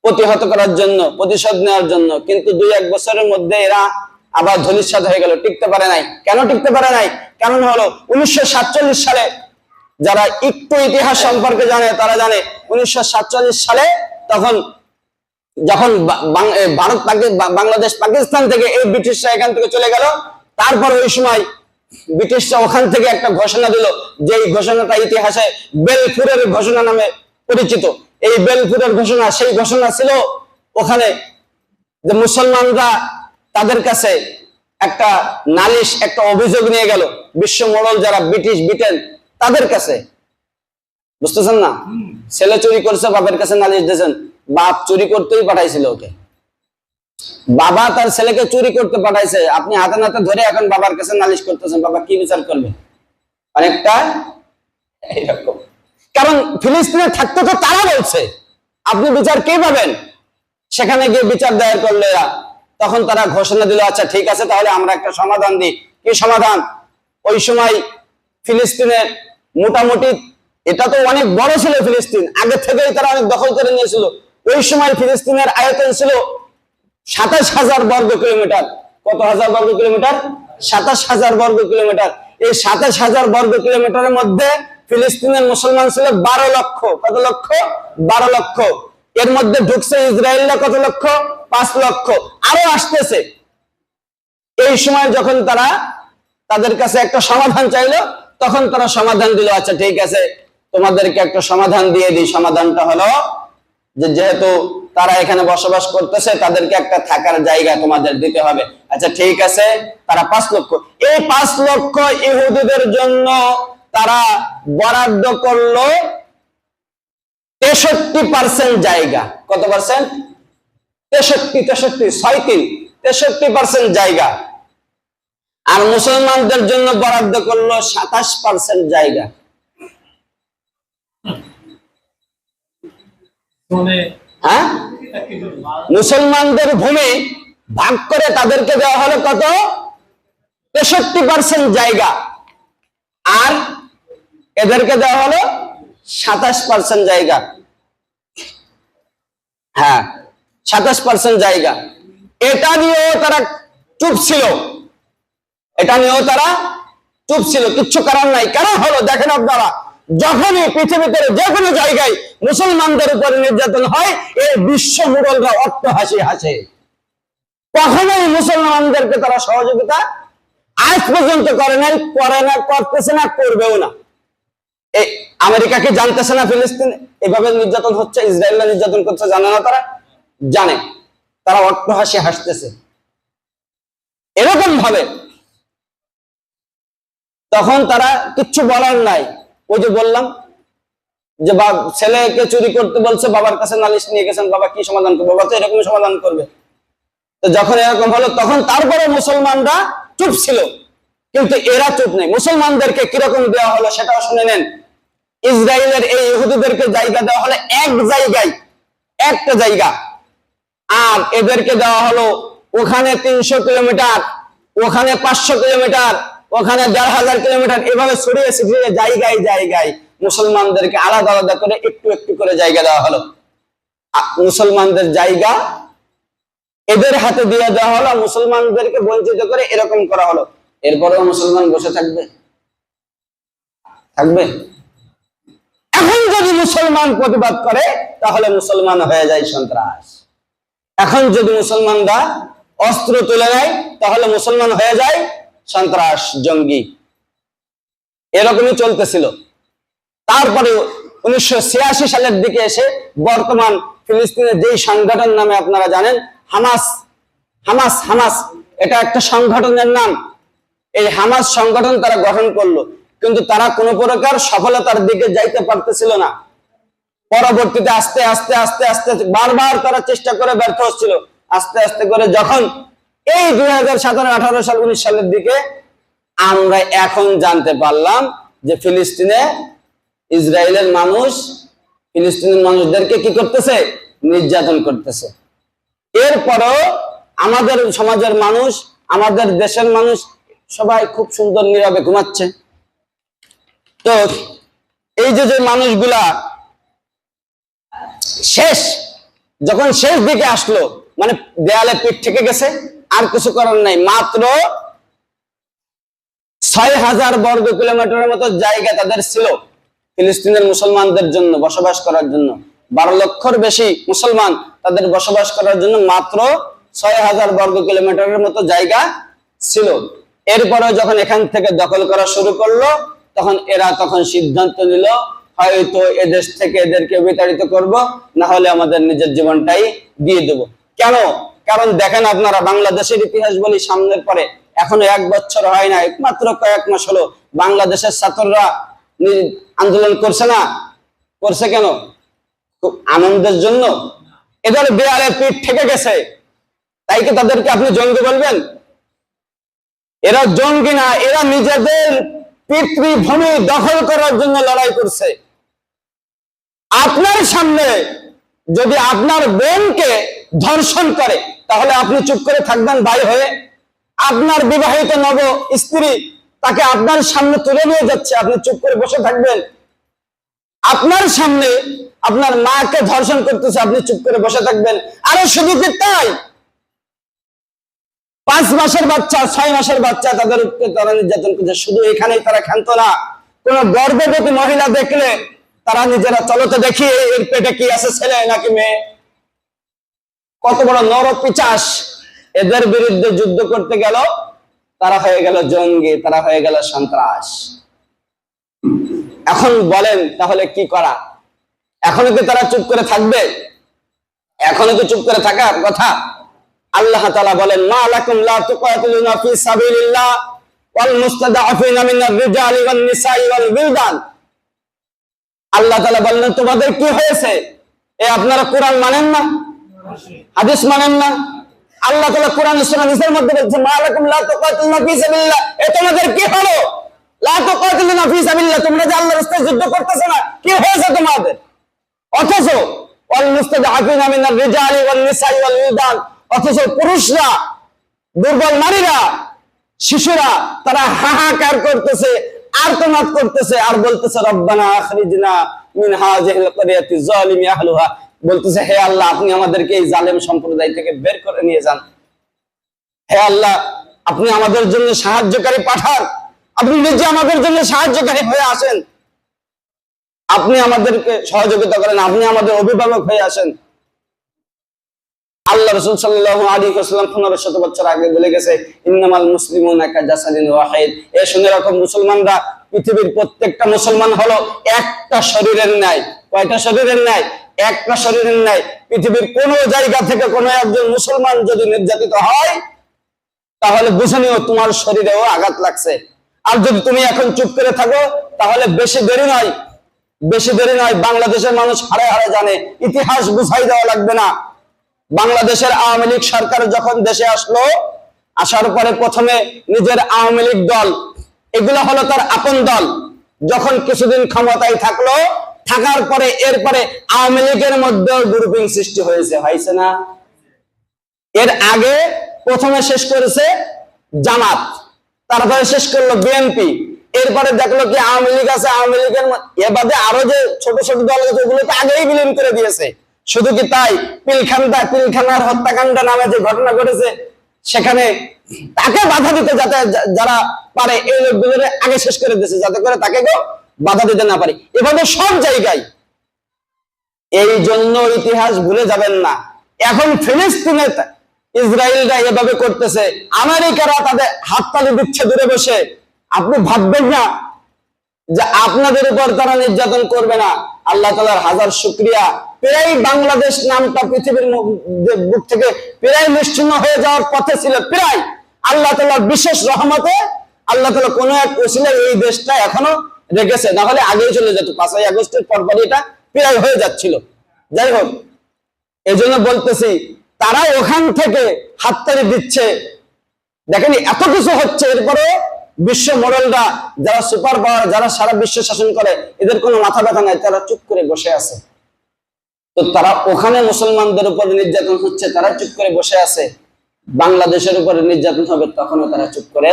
প্রতিহত করার জন্য, প্রতিশোধ নেওয়ার জন্য। কিন্তু 2-1 বছরের মধ্যে এরা আবার ধূলিসাৎ হয়ে গেল, টিকতে পারে নাই। কেন টিকতে পারে নাই? কারণ হলো 1947 সালে, যারা একটু ইতিহাস সম্পর্কে জানে তারা জানে, 1947 সালে তখন যখন ভারত, বাংলাদেশ, পাকিস্তান থেকে এই ব্রিটিশরা এখান থেকে চলে গেল, তারপর ওই সময় ব্রিটিশরা ওখান থেকে একটা ঘোষণা দিল, যে ঘোষণাটা ইতিহাসে বেলফুরের ঘোষণা নামে পরিচিত। এই বেলফুরের ঘোষণা, সেই ঘোষণা ছিল ওখানে যে মুসলমানরা তাদের কাছে একটা নালিশ, একটা অভিযোগ নিয়ে গেল বিশ্ব মোড়ল যারা ব্রিটেন, তাদের কাছে। বুঝতেছেন না? ছেলে চুরি করছে, বাপের কাছে নালিশ দিয়েছেন। বাপ চুরি করতেই পাঠাইছিল ওকে, বাবা তার ছেলেকে চুরি করতে পাঠাইছে, আপনি হাতে নাতে ধরে এখন বাবার কাছে নালিশ করতেছেন। বাবা কি বিচার করবে? অনেকটা এইরকম। কারণ ফিলিস্তিনে থাকতে তো তারা বলছে, আপনি বিচার কে পাবেন? সেখানে গিয়ে বিচার দায়ের করলে তখন তারা ঘোষণা দিল, আচ্ছা ঠিক আছে, তাহলে আমরা একটা সমাধান দিই। কি সমাধান? ওই সময় ফিলিস্তিনের মোটামুটি, এটা তো অনেক বড় ছিল ফিলিস্তিন, আগে থেকেই তারা অনেক দখল করে নিয়েছিল। ওই সময় ফিলিস্তিনের আয়তন ছিল 27,000 বর্গ কিলোমিটার। কত হাজার বর্গ কিলোমিটার? 27,000 বর্গ কিলোমিটার। এই 27,000 বর্গ কিলোমিটারের মধ্যে ফিলিস্তিনের মুসলমান ছিল 12 লক্ষ। কত লক্ষ? 12 লক্ষ। এর মধ্যে ঢুকছে ইসরায়েলরা কত লক্ষ? 5 লক্ষ। আরো আসতেছে। এই সময় যখন তারা তাদের কাছে একটা সমাধান চাইলো, তখন তারা সমাধান দিল, আচ্ছা ঠিক আছে, তোমাদেরকে একটা সমাধান দিয়ে দিই। সমাধানটা হলো যে যেহেতু তারা এখানে বসবাস করতেছে, তাদেরকে একটা থাকার জায়গা তোমাদের দিতে হবে। আচ্ছা ঠিক আছে, তারা 5 লক্ষ। এই 5 লক্ষ ইহুদিদের জন্য তারা বরাদ্দ করলো 63% জায়গা। কত পার্সেন্ট? 63% জায়গা। আর মুসলমানদের জন্য বরাদ্দ করলো 27% জায়গা। হ্যাঁ, মুসলমানদের ভূমি ভাগ করে তাদেরকে দেওয়া হলো কত? 63% জায়গা। আর এদেরকে দেওয়া হলো 27% জায়গা। হ্যাঁ, 27% জায়গা। এটা নিয়েও তারা চুপ ছিল, কিচ্ছু করার নাই। কারণ হলো, দেখেন আপনারা, যখনই পৃথিবীতে যে কোনো জায়গায় মুসলমানদের উপর নির্যাতন হয়, এই বিশ্ব মুরলরা অট্টহাসি হাসে। কখনোই মুসলমানদেরকে তারা সহযোগিতা আজ পর্যন্ত করে নাই, করে না, করতেছে না, করবেও না। এই আমেরিকাকে জানতেছে না ফিলিস্তিন এভাবে নির্যাতন হচ্ছে, ইসরায়েল নির্যাতন করছে, জানে না? তারা জানে, তারা অট্টহাসি হাসতেছে এরকম ভাবে। তখন তারা কিচ্ছু বলার নাই। ওই যে বললাম যে ছেলেকে চুরি করতে বলছে, বাবার কাছে নালিশ নিয়ে গেছেন, বাবা কি সমাধান করবে? বাবা তো এরকম সমাধান করবে। তো যখন এরকম হলো তখন তারপরে মুসলমানরা চুপ ছিল, কিন্তু এরা চুপ নেই। মুসলমানদেরকে কিরকম দেওয়া হলো সেটাও শুনে নেন। ইসরায়েলের এই ইহুদিদেরকে জায়গা দেওয়া হলো এক জায়গায়, একটা জায়গা, আর এদেরকে দেওয়া হলো ওখানে 300 কিলোমিটার, ওখানে 500 কিলোমিটার, ওখানে 1500 কিলোমিটার, এভাবে ছড়িয়ে ছিটিয়ে জায়গায় জায়গায় মুসলমানদেরকে আলাদা আলাদা করে একটু একটু করে জায়গা দেওয়া হলো। মুসলমানদের জায়গা এদের হাতে দিয়ে দেওয়া হলো, মুসলমানদেরকে বঞ্চিত করে এরকম করা হলো। এরপরেও মুসলমান বসে থাকবে? থাকবে? এখন যদি মুসলমান প্রতিবাদ করে তাহলে মুসলমান হয়ে যায় সন্ত্রাস। এখন যদি মুসলমানরা অস্ত্র তুলে নেয় তাহলে মুসলমান হয়ে যায় সন্ত্রাস, জঙ্গি। এরকমই চলতেছিল। তারপরে 1986 সালের দিকে এসে বর্তমান ফিলিস্তিনের যেই সংগঠন নামে আপনারা জানেন, হামাস, হামাস হামাস এটা একটা সংগঠনের নাম। এই হামাস সংগঠন তারা গঠন করলো, কিন্তু তারা কোনো প্রকার সফলতার দিকে যাইতে পারতেছিল না। পরবর্তীতে আস্তে আস্তে আস্তে আস্তে বারবার তারা চেষ্টা করে ব্যর্থ হচ্ছিল। আস্তে আস্তে করে যখন এই 2017, 18 সাল, 19 সালের দিকে আমরা এখন জানতে পারলাম যে ফিলিস্তিনে ইসরায়েলের মানুষ ফিলিস্তিনের মানুষদেরকে কি করতেছে? নির্যাতন করতেছে। এরপরও আমাদের সমাজের মানুষ, আমাদের দেশের মানুষ সবাই খুব সুন্দর নীরবে ঘুমাচ্ছে। তো এই যে যে মানুষগুলা যখন শেষ দিকে আসলো, মানে দেয়ালে পিঠ থেকে গেছে, আর কিছু করার নাই। মাত্র 6000 বর্গ কিলোমিটারের মতো জায়গা তাদের ছিল ফিলিস্তিনের মুসলমানদের জন্য বসবাস করার জন্য। 12 লক্ষর বেশি মুসলমান তাদের বসবাস করার জন্য মাত্র 6000 বর্গ কিলোমিটারের মতো জায়গা ছিল। এরপরে যখন এখান থেকে দখল করা শুরু করলো, তখন এরা সিদ্ধান্ত নিল হয়তো এদেশ থেকে এদেরকে বিতাড়িত করব, না হলে আমাদের নিজের জীবনটাই দিয়ে দেব। কেন? কারণ দেখেন আপনারা, বাংলাদেশের ইতিহাস বলি সামনের পরে, এখনো 1 বছর হয় না, মাত্র কয়েক মাস হলো বাংলাদেশের ছাত্ররা আন্দোলন করছে না? করছে কেন? খুব আনন্দের জন্য? এদের দেয়ালে পিঠ থেকে গেছে, তাই কি তাদেরকে আপনি জঙ্গি বলবেন? এরা জঙ্গি না, এরা নিজেদের পিতৃভূমি দখল করার জন্য লড়াই করছে। আপনার সামনে যদি আপনার বোনকে ধর্ষণ করে তাহলে আপনি চুপ করে থাকবেন ভাই হয়ে? আপনার বিবাহিত নব স্ত্রী তাকে আপনার সামনে তুলে নিয়ে যাচ্ছে, আপনি চুপ করে বসে থাকবেন? আপনার সামনে আপনার মাকে ধর্ষণ করতেছে, আপনি চুপ করে বসে থাকবেন? আরে শুধু কি তাই, 5 মাসের বাচ্চা, 6 মাসের বাচ্চা তাদের উপরে তারা নির্যাতন করছে। শুধু এখানেই তারা ক্ষান্ত না, কোন গর্ভবতী মহিলা দেখলে তারা নিজেরা চলতে দেখি এর পেটে কি আছে, ছেলে নাকি মেয়ে। কত বড় নরপিচাস! এদের বিরুদ্ধে যুদ্ধ করতে গেল তারা হয়ে গেল জঙ্গি, তারা হয়ে গেল সন্ত্রাস। এখন বলেন তাহলে কি করা? এখনো কি তারা চুপ করে থাকবে? এখনো কি চুপ করে থাকার কথা? আল্লাহ তাআলা বলেন, মা লাকুম লা তুকাতিলুনা ফি সাবিলিল্লাহ ওয়াল মুস্তাদআফিনা মিনার রিজালি ওয়ান নিসাই ওয়াল বিলদান। আল্লাহ তাআলা বলেন, তোমাদের কি হয়েছে? আপনারা কোরআন মানেন না, হাদিস মানেন না? আল্লাহ তাআলা কোরআন সূরা নিসার মধ্যে বলছে, মা লাকুম লা তুকাতিলুনা ফি সাবিলিল্লাহ। তোমাদের কি হলো? লা তুকাতিলুনা ফি সাবিলিল্লাহ, তোমরা যে আল্লাহর রাস্তায় যুদ্ধ করতেছো না, কি হয়েছে তোমাদের? অথচ ওয়াল মুস্তাদআফিনা মিনার রিজালি ওয়ান নিসাই ওয়াল বিলদান, অথচ পুরুষরা, দুর্বল নারীরা, শিশুরা তারা হাহাকার করতেছে, আর্তনাদ করতেছে, আর বলতেছে রব্বানা আখরিজনা মিন হাযিহিল ক্বরিয়াতি যালিমি আহলুহা, বলতেছে হে আল্লাহ আপনি আমাদেরকে এই জালেম সম্প্রদায় থেকে বের করে নিয়ে যান। হে আল্লাহ আপনি আমাদের জন্য সাহায্যকারী পাঠান, আপনি নিজে আমাদের জন্য সাহায্যকারী হয়ে আসেন, আপনি আমাদেরকে সহযোগিতা করেন, আপনি আমাদের অভিভাবক হয়ে আসেন। আল্লাহ রাসূল সাল্লাল্লাহু আলাইহি ওয়াসাল্লাম 1500 বছর আগে বলে গেছে, ইন্নামাল মুসলিমুনা কাজাসাদিন ওয়াহিদ। এ শুনে রাখো, মুসলমানরা, পৃথিবীর প্রত্যেকটা মুসলমান হলো একটা শরীরের ন্যায়। কয়টা শরীরের ন্যায়? একটা শরীরের ন্যায়। পৃথিবীর কোন জায়গা থেকে কোন একজন মুসলমান যদি নির্যাতিত হয়, তাহলে বুঝে নিও তোমার শরীরেও আঘাত লাগছে। আর যদি তুমি এখন চুপ করে থাকো, তাহলে বেশি দেরি নয়, বাংলাদেশের মানুষ হারে হারে জানে। ইতিহাস বুঝাই দেওয়া লাগবে না। বাংলাদেশের আওয়ামী লীগ সরকার যখন দেশে আসলো, আসার পরে প্রথমে নিজের আওয়ামী লীগ দল, এগুলো হলো তার আপন দল। যখন কিছুদিন ক্ষমতায় থাকলো, থাকার পরে এরপরে আওয়ামী লীগের মধ্যে গ্রুপিং সৃষ্টি হয়েছে না? এর আগে প্রথমে শেষ করেছে জামাত, তারপরে শেষ করলো বিএনপি, এরপরে দেখলো কি আওয়ামী লীগ আছে, আওয়ামী লীগের এবারে আরো যে ছোট ছোট দল আছে ওগুলো তো আগেই বিলীন করে দিয়েছে। শুধু কি তাই, পিলখানার হত্যাকাণ্ড নামে যে ঘটনা ঘটেছে, সেখানে তাকে বাধা দিতে যাতে যারা পারে এই লোকগুলোর আগে শেষ করে দিয়েছে, যাতে করে তাকে কেউ বাধা দিতে না পারে। এভাবে সব জায়গায়। এই জন্য ইতিহাস ভুলে যাবেন না। এখন ফিলিস্তিনে ইসরায়েলরা এভাবে করতেছে, আমেরিকারা তাদের হাততালি দিচ্ছে দূরে বসে। আপনি ভাববেন না যে আপনাদের উপর তারা নির্যাতন করবে না। আল্লাহ তাআলার হাজার শুকরিয়া, প্রায় বাংলাদেশ নামটা পৃথিবীর বুক থেকে প্রায় নিশ্চিহ্ন হয়ে যাওয়ার পথে ছিল। প্রায় আল্লাহ তাআলার বিশেষ রহমতে আল্লাহ তাআলা কোন এক ওসিলায় এই দেশটা এখনো রেখেছে, না হলে আগেই চলে যেত। 5ই আগস্টের পরপরই এটা প্রায় হয়ে যাচ্ছিল। যাই হোক, এই জন্য বলতেছি, তারা ওখান থেকে হাততালি দিচ্ছে। দেখেন এত কিছু হচ্ছে, এরপরে বিশ্ব মডেলরা, যারা সুপার পাওয়ার, যারা সারা বিশ্ব শাসন করে, এদের কোনো মাথা ব্যথা নাই, তারা চুপ করে বসে আছে। তো তারা ওখানে মুসলমানদের উপর নির্যাতন হচ্ছে, তারা চুপ করে বসে আছে। বাংলাদেশের উপরে নির্যাতন হবে, তখনও তারা চুপ করে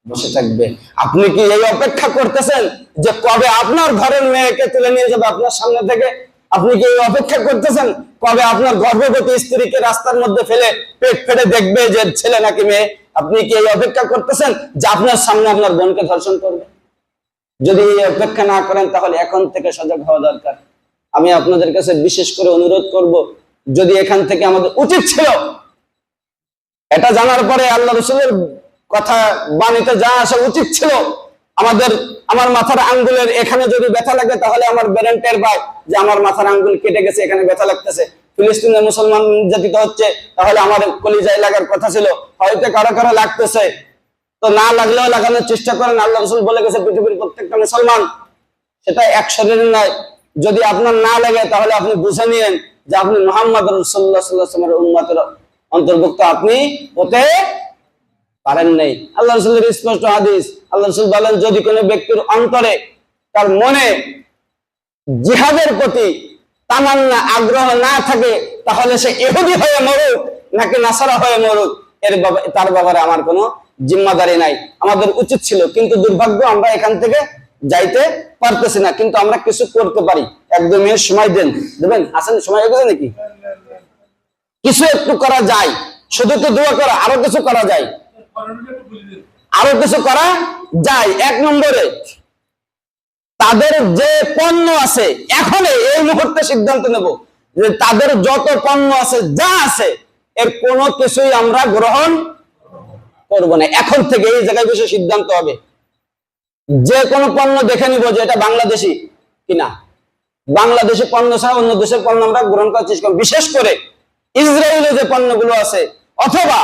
বসে থাকবে। আপনি কি এই অপেক্ষা করতেছেন যে কবে আপনার ঘরের মেয়েকে তুলে নিয়ে যাবে আপনার সামনে থেকে? আপনি কি এই অপেক্ষা করতেছেন কবে আপনার গর্ভবতী স্ত্রীকে রাস্তার মধ্যে ফেলে পেট ফেটে দেখবে যে ছেলে নাকি মেয়ে? আপনি কি এই অপেক্ষা করতেছেন যে আপনার সামনে আপনার বোনকে ধর্ষণ করবে? যদি এই অপেক্ষা না করেন, তাহলে এখন থেকে সজাগ হওয়া দরকার। আমি আপনাদের কাছে বিশেষ করে অনুরোধ করব, যদি এখান থেকে আমাদের উচিত ছিল, এটা জানার পরে আল্লাহ রাসূলের কথা বাণীতে যা আসা উচিত ছিল, আমার মাথার আঙ্গুলের এখানে যদি ব্যথা লাগে, তাহলে আমার ব্রেন টের পায় যে আমার মাথার আঙ্গুল কেটে গেছে, এখানে ব্যথা লাগতেছে। ফিলিস্তিনের মুসলমান নির্যাতিত হচ্ছে, তাহলে আমার কলিজায় লাগার কথা ছিল, হয়তো কারো কারো লাগতেছে। তো না লাগলেও লাগানোর চেষ্টা করেন। আল্লাহ রাসূল বলে গেছে, পৃথিবীর প্রত্যেকটা মুসলমান সেটা এক শরীরের নয়। যদি আপনার না লাগে, তাহলে আপনি বুঝে নিয়েন যে আপনি মুহাম্মদ রাসূলুল্লাহ সাল্লাল্লাহু আলাইহি ওয়াসাল্লামের উম্মতের অন্তর্ভুক্ত আপনি হতে পারেন নাই। আল্লাহ রাসূলের স্পষ্ট হাদিস, আল্লাহ রাসূল বলেন, যদি কোনো ব্যক্তির অন্তরে, তার মনে জিহাদের প্রতি তামান্না, আগ্রহ না থাকে, তাহলে সে ইহুদি হয়ে মরুক নাকি নাসারা হয়ে মরুক, তার ব্যাপারে আমার কোনো জিম্মাদারি নাই। আমাদের উচিত ছিল, কিন্তু দুর্ভাগ্য আমরা এখান থেকে যাইতে পারতেছি না। কিন্তু আমরা কিছু করতে পারি। 1-2 মিনিট সময় দেবেন? আসেন, সময় হয়ে গেছে নাকি? কিছু একটু করা যায়, শুধু তো দোয়া করা, আরো কিছু করা যায়। এক নম্বরে, তাদের যে পণ্য আছে, এখন এই মুহূর্তে সিদ্ধান্ত নেব যে তাদের যত পণ্য আছে, যা আছে, এর কোনো কিছুই আমরা গ্রহণ করব না। এখন থেকে এই জায়গায় বসে সিদ্ধান্ত হবে। যে কোনো পণ্য দেখে নিব যে এটা বাংলাদেশি কিনা। বাংলাদেশি পণ্য ছাড়া অন্য দেশের পণ্য আমরা গ্রহণ করার চেষ্টা করব। বিশেষ করে ইসরায়েলে যে পণ্যগুলো আছে, অথবা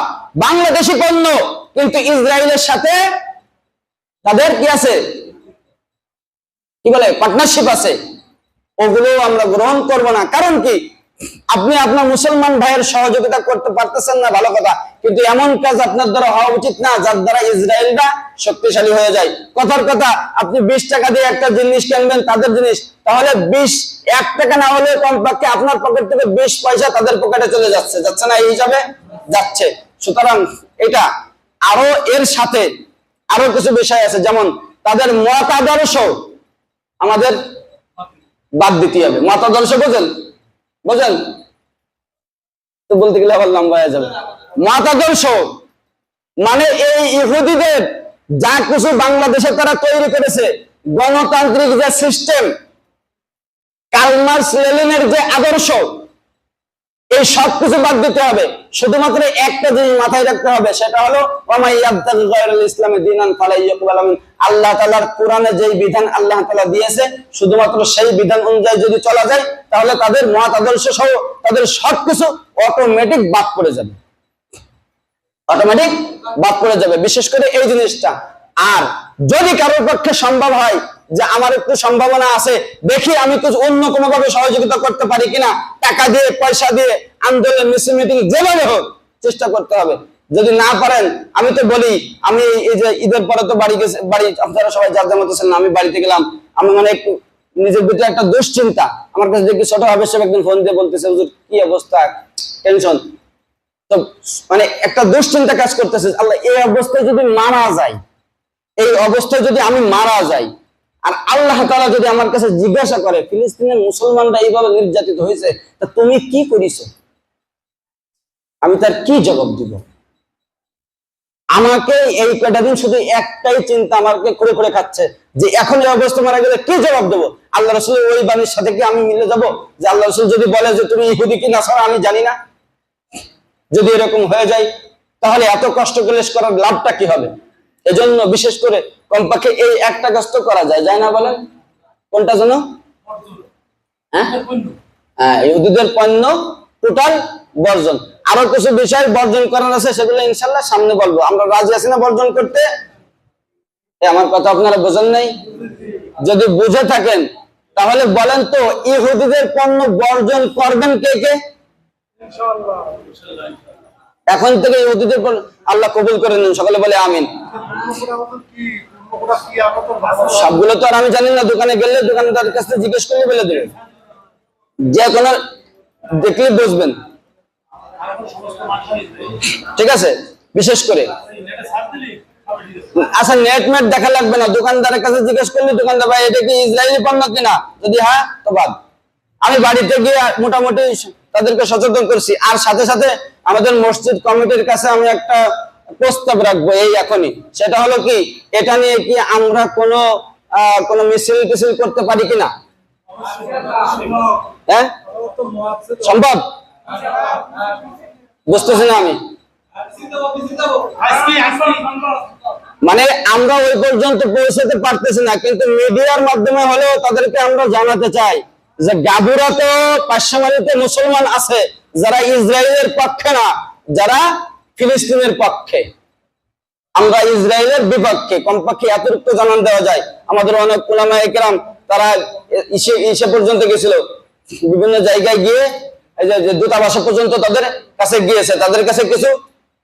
বাংলাদেশি পণ্য কিন্তু ইসরায়েলের সাথে তাদের কি আছে, কি বলে, পার্টনারশিপ আছে, ওগুলো আমরা গ্রহণ করব না। কারণ কি, আপনি আপনার মুসলমান ভাইয়ের সহযোগিতা করতে পারতেছেন না, ভালো কথা, কিন্তু এমন কাজ আপনার দ্বারা হওয়া উচিত না যার দ্বারা ইসরায়েলটা শক্তিশালী হয়ে যায়। কথার কথা, আপনি 20 টাকা দিয়ে একটা জিনিস কিনবেন, তাদের জিনিস, তাহলে 1 টাকা না হলে কমপক্ষে আপনার পকেট থেকে 20 পয়সা তাদের পকেটে চলে যাচ্ছে না? এই হিসাবে যাচ্ছে। সুতরাং এটা আরো, এর সাথে আরো কিছু বিষয় আছে, যেমন তাদের মতাদর্শ আমাদের বাদ দিতে হবে। মতাদর্শ বোঝেন তো, বলতে গেলে আবার লম্বা হয়ে যাবে। মতাদর্শ মানে এই ইহুদিদের যা কিছু বাংলাদেশে তারা তৈরি করেছে, গণতান্ত্রিক যে সিস্টেম, কার্ল মার্কস লেনিনের যে আদর্শ, এই সব কিছু বাদ দিতে হবে, শুধুমাত্র একটা জিনিস মাথায় রাখতে হবে, সেটা হলো ওয়ামাই ইয়াবতাগি গায়রাল ইসলামি দীনান ফালা ইউকবালু মিন। আল্লাহ তাআলার কোরআনে যেই বিধান আল্লাহ তাআলা দিয়েছে, শুধুমাত্র সেই বিধান অনুযায়ী যদি চলা যায়, তাহলে তাদের মত আদর্শ সহ তাদের সবকিছু অটোমেটিক বাদ পড়ে যাবে, অটোমেটিক বাদ পড়ে যাবে। বিশেষ করে এই জিনিসটা। আর যদি কারোর পক্ষে সম্ভব হয় যে আমার একটু সম্ভাবনা আছে, দেখি আমি কিছু অন্য কোনো ভাবে সহযোগিতা করতে পারি কিনা, টাকা দিয়ে পয়সা দিয়ে আন্দোলন মিছিল মিটিং যেভাবে হোক চেষ্টা করতে হবে। যদি না পারেন, আমি তো বলি, আমি এই যে ঈদের পরে তো বাড়ি আপনারা সবাই যার মতো ছিলেন, আমি বাড়িতে গেলাম, আমি মানে একটু নিজের ভিতরে একটা দুশ্চিন্তা, আমার কাছে দেখি ছোট হবে সব একদিন ফোন দিয়ে বলতেছে, হুজুর কি অবস্থা, টেনশন, তো মানে একটা দুশ্চিন্তা কাজ করতেছে। আল্লাহ, এই অবস্থায় যদি মারা যায়, এই অবস্থায় যদি আমি মারা যাই, আর আল্লাহ তাআলা যদি আমার কাছে জিজ্ঞাসা করে ফিলিস্তিনের মুসলমানরা এইভাবে নির্যাতিত হয়েছে, তা তুমি কি করিছো, আমি তার কি জবাব দিব? আমাকে এই কয়টা দিন শুধু একটাই চিন্তা আমাকে করে করে খাচ্ছে, যে এখন এই অবস্থা মারা গেলে কি জবাব দেবো? আল্লাহ রাসূলের ওই বাণীর সাথে কি আমি মিলে যাব? যে আল্লাহ রাসূল যদি বলে যে তুমি ইহুদি কি নাসারা আমি জানি না, যদি এরকম হয়ে যায়, তাহলে এত কষ্ট ক্লেশ করার লাভটা কি হবে? এজন্য বিশেষ করে কমপক্ষে এই একটা কষ্ট করা যায় না? বলেন কোনটা যেন? হ্যাঁ, ইহুদিদের পণ্য টোটাল বর্জন। আরো কিছু বিষয় বর্জন করার আছে, সেগুলো ইনশাল্লাহ সামনে বলবো। আমরা রাজি আছি না বর্জন করতে? আমার কথা আপনারা বোঝেন নাই? যদি বুঝে থাকেন তাহলে বলেন তো, ইহুদিদের পণ্য বর্জন করবেন কে কে? এখন থেকে ইহুদিদের পণ্য আল্লাহ কবুল করে নেন, সকলে বলে আমিন। সবগুলো তো আর আমি জানি না, দোকানে গেলে দোকানদারের কাছে জিজ্ঞেস করলে বলে দেবে, যে কোনো দেখলে বুঝবেন, ঠিক আছে? বিশেষ করে আচ্ছা, নেট দেখা লাগবে না, দোকানদারের কাছে জিজ্ঞেস করলে দোকানদার, ভাই এটা কি ইসরায়েলি পণ্য কিনা? যদি হ্যাঁ, তো বাদ। আমি বাড়িতে গিয়ে মোটামুটি তাদেরকে সচেতন করছি। আর সাথে সাথে আমাদের মসজিদ কমিটির কাছে আমি একটা প্রস্তাব রাখবো এই এখনই, সেটা হলো কি, এটা নিয়ে কি আমরা কোনো মিছিল টিছিল করতে পারি কিনা? হ্যাঁ, সম্ভব? বুঝতেছি না আমি, মানে আমরা ওই পর্যন্ত পৌঁছাতে পারতেছি না, কিন্তু মিডিয়ার মাধ্যমে হলেও তাদেরকে আমরা জানাতে চাই যে গাবুরাতে পাঁচশামারিতে মুসলমান আছে যারা ইসরায়েলের পক্ষে না, যারা ফিলিস্তিনের পক্ষে। আমরা ইসরায়েলের বিপক্ষে, কমপক্ষে এতটুকু জানান দেওয়া যায়। আমাদের অনেক উলামায়ে কেরাম তারা ইসে পর্যন্ত গেছিল, বিভিন্ন জায়গায় গিয়ে এই যে দূতাবাস পর্যন্ত তাদের কাছে গিয়েছে, তাদের কাছে কিছু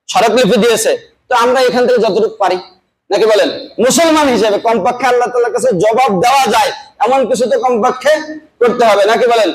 স্মারকলিপি দিয়েছে। তো আমরা এখান থেকে যতটুকু পারি, নাকি বলেন, মুসলমান হিসেবে কমপক্ষে আল্লাহ তাআলার কাছে জবাব দেওয়া যায় এমন কিছু তো কমপক্ষে করতে হবে, নাকি বলেন?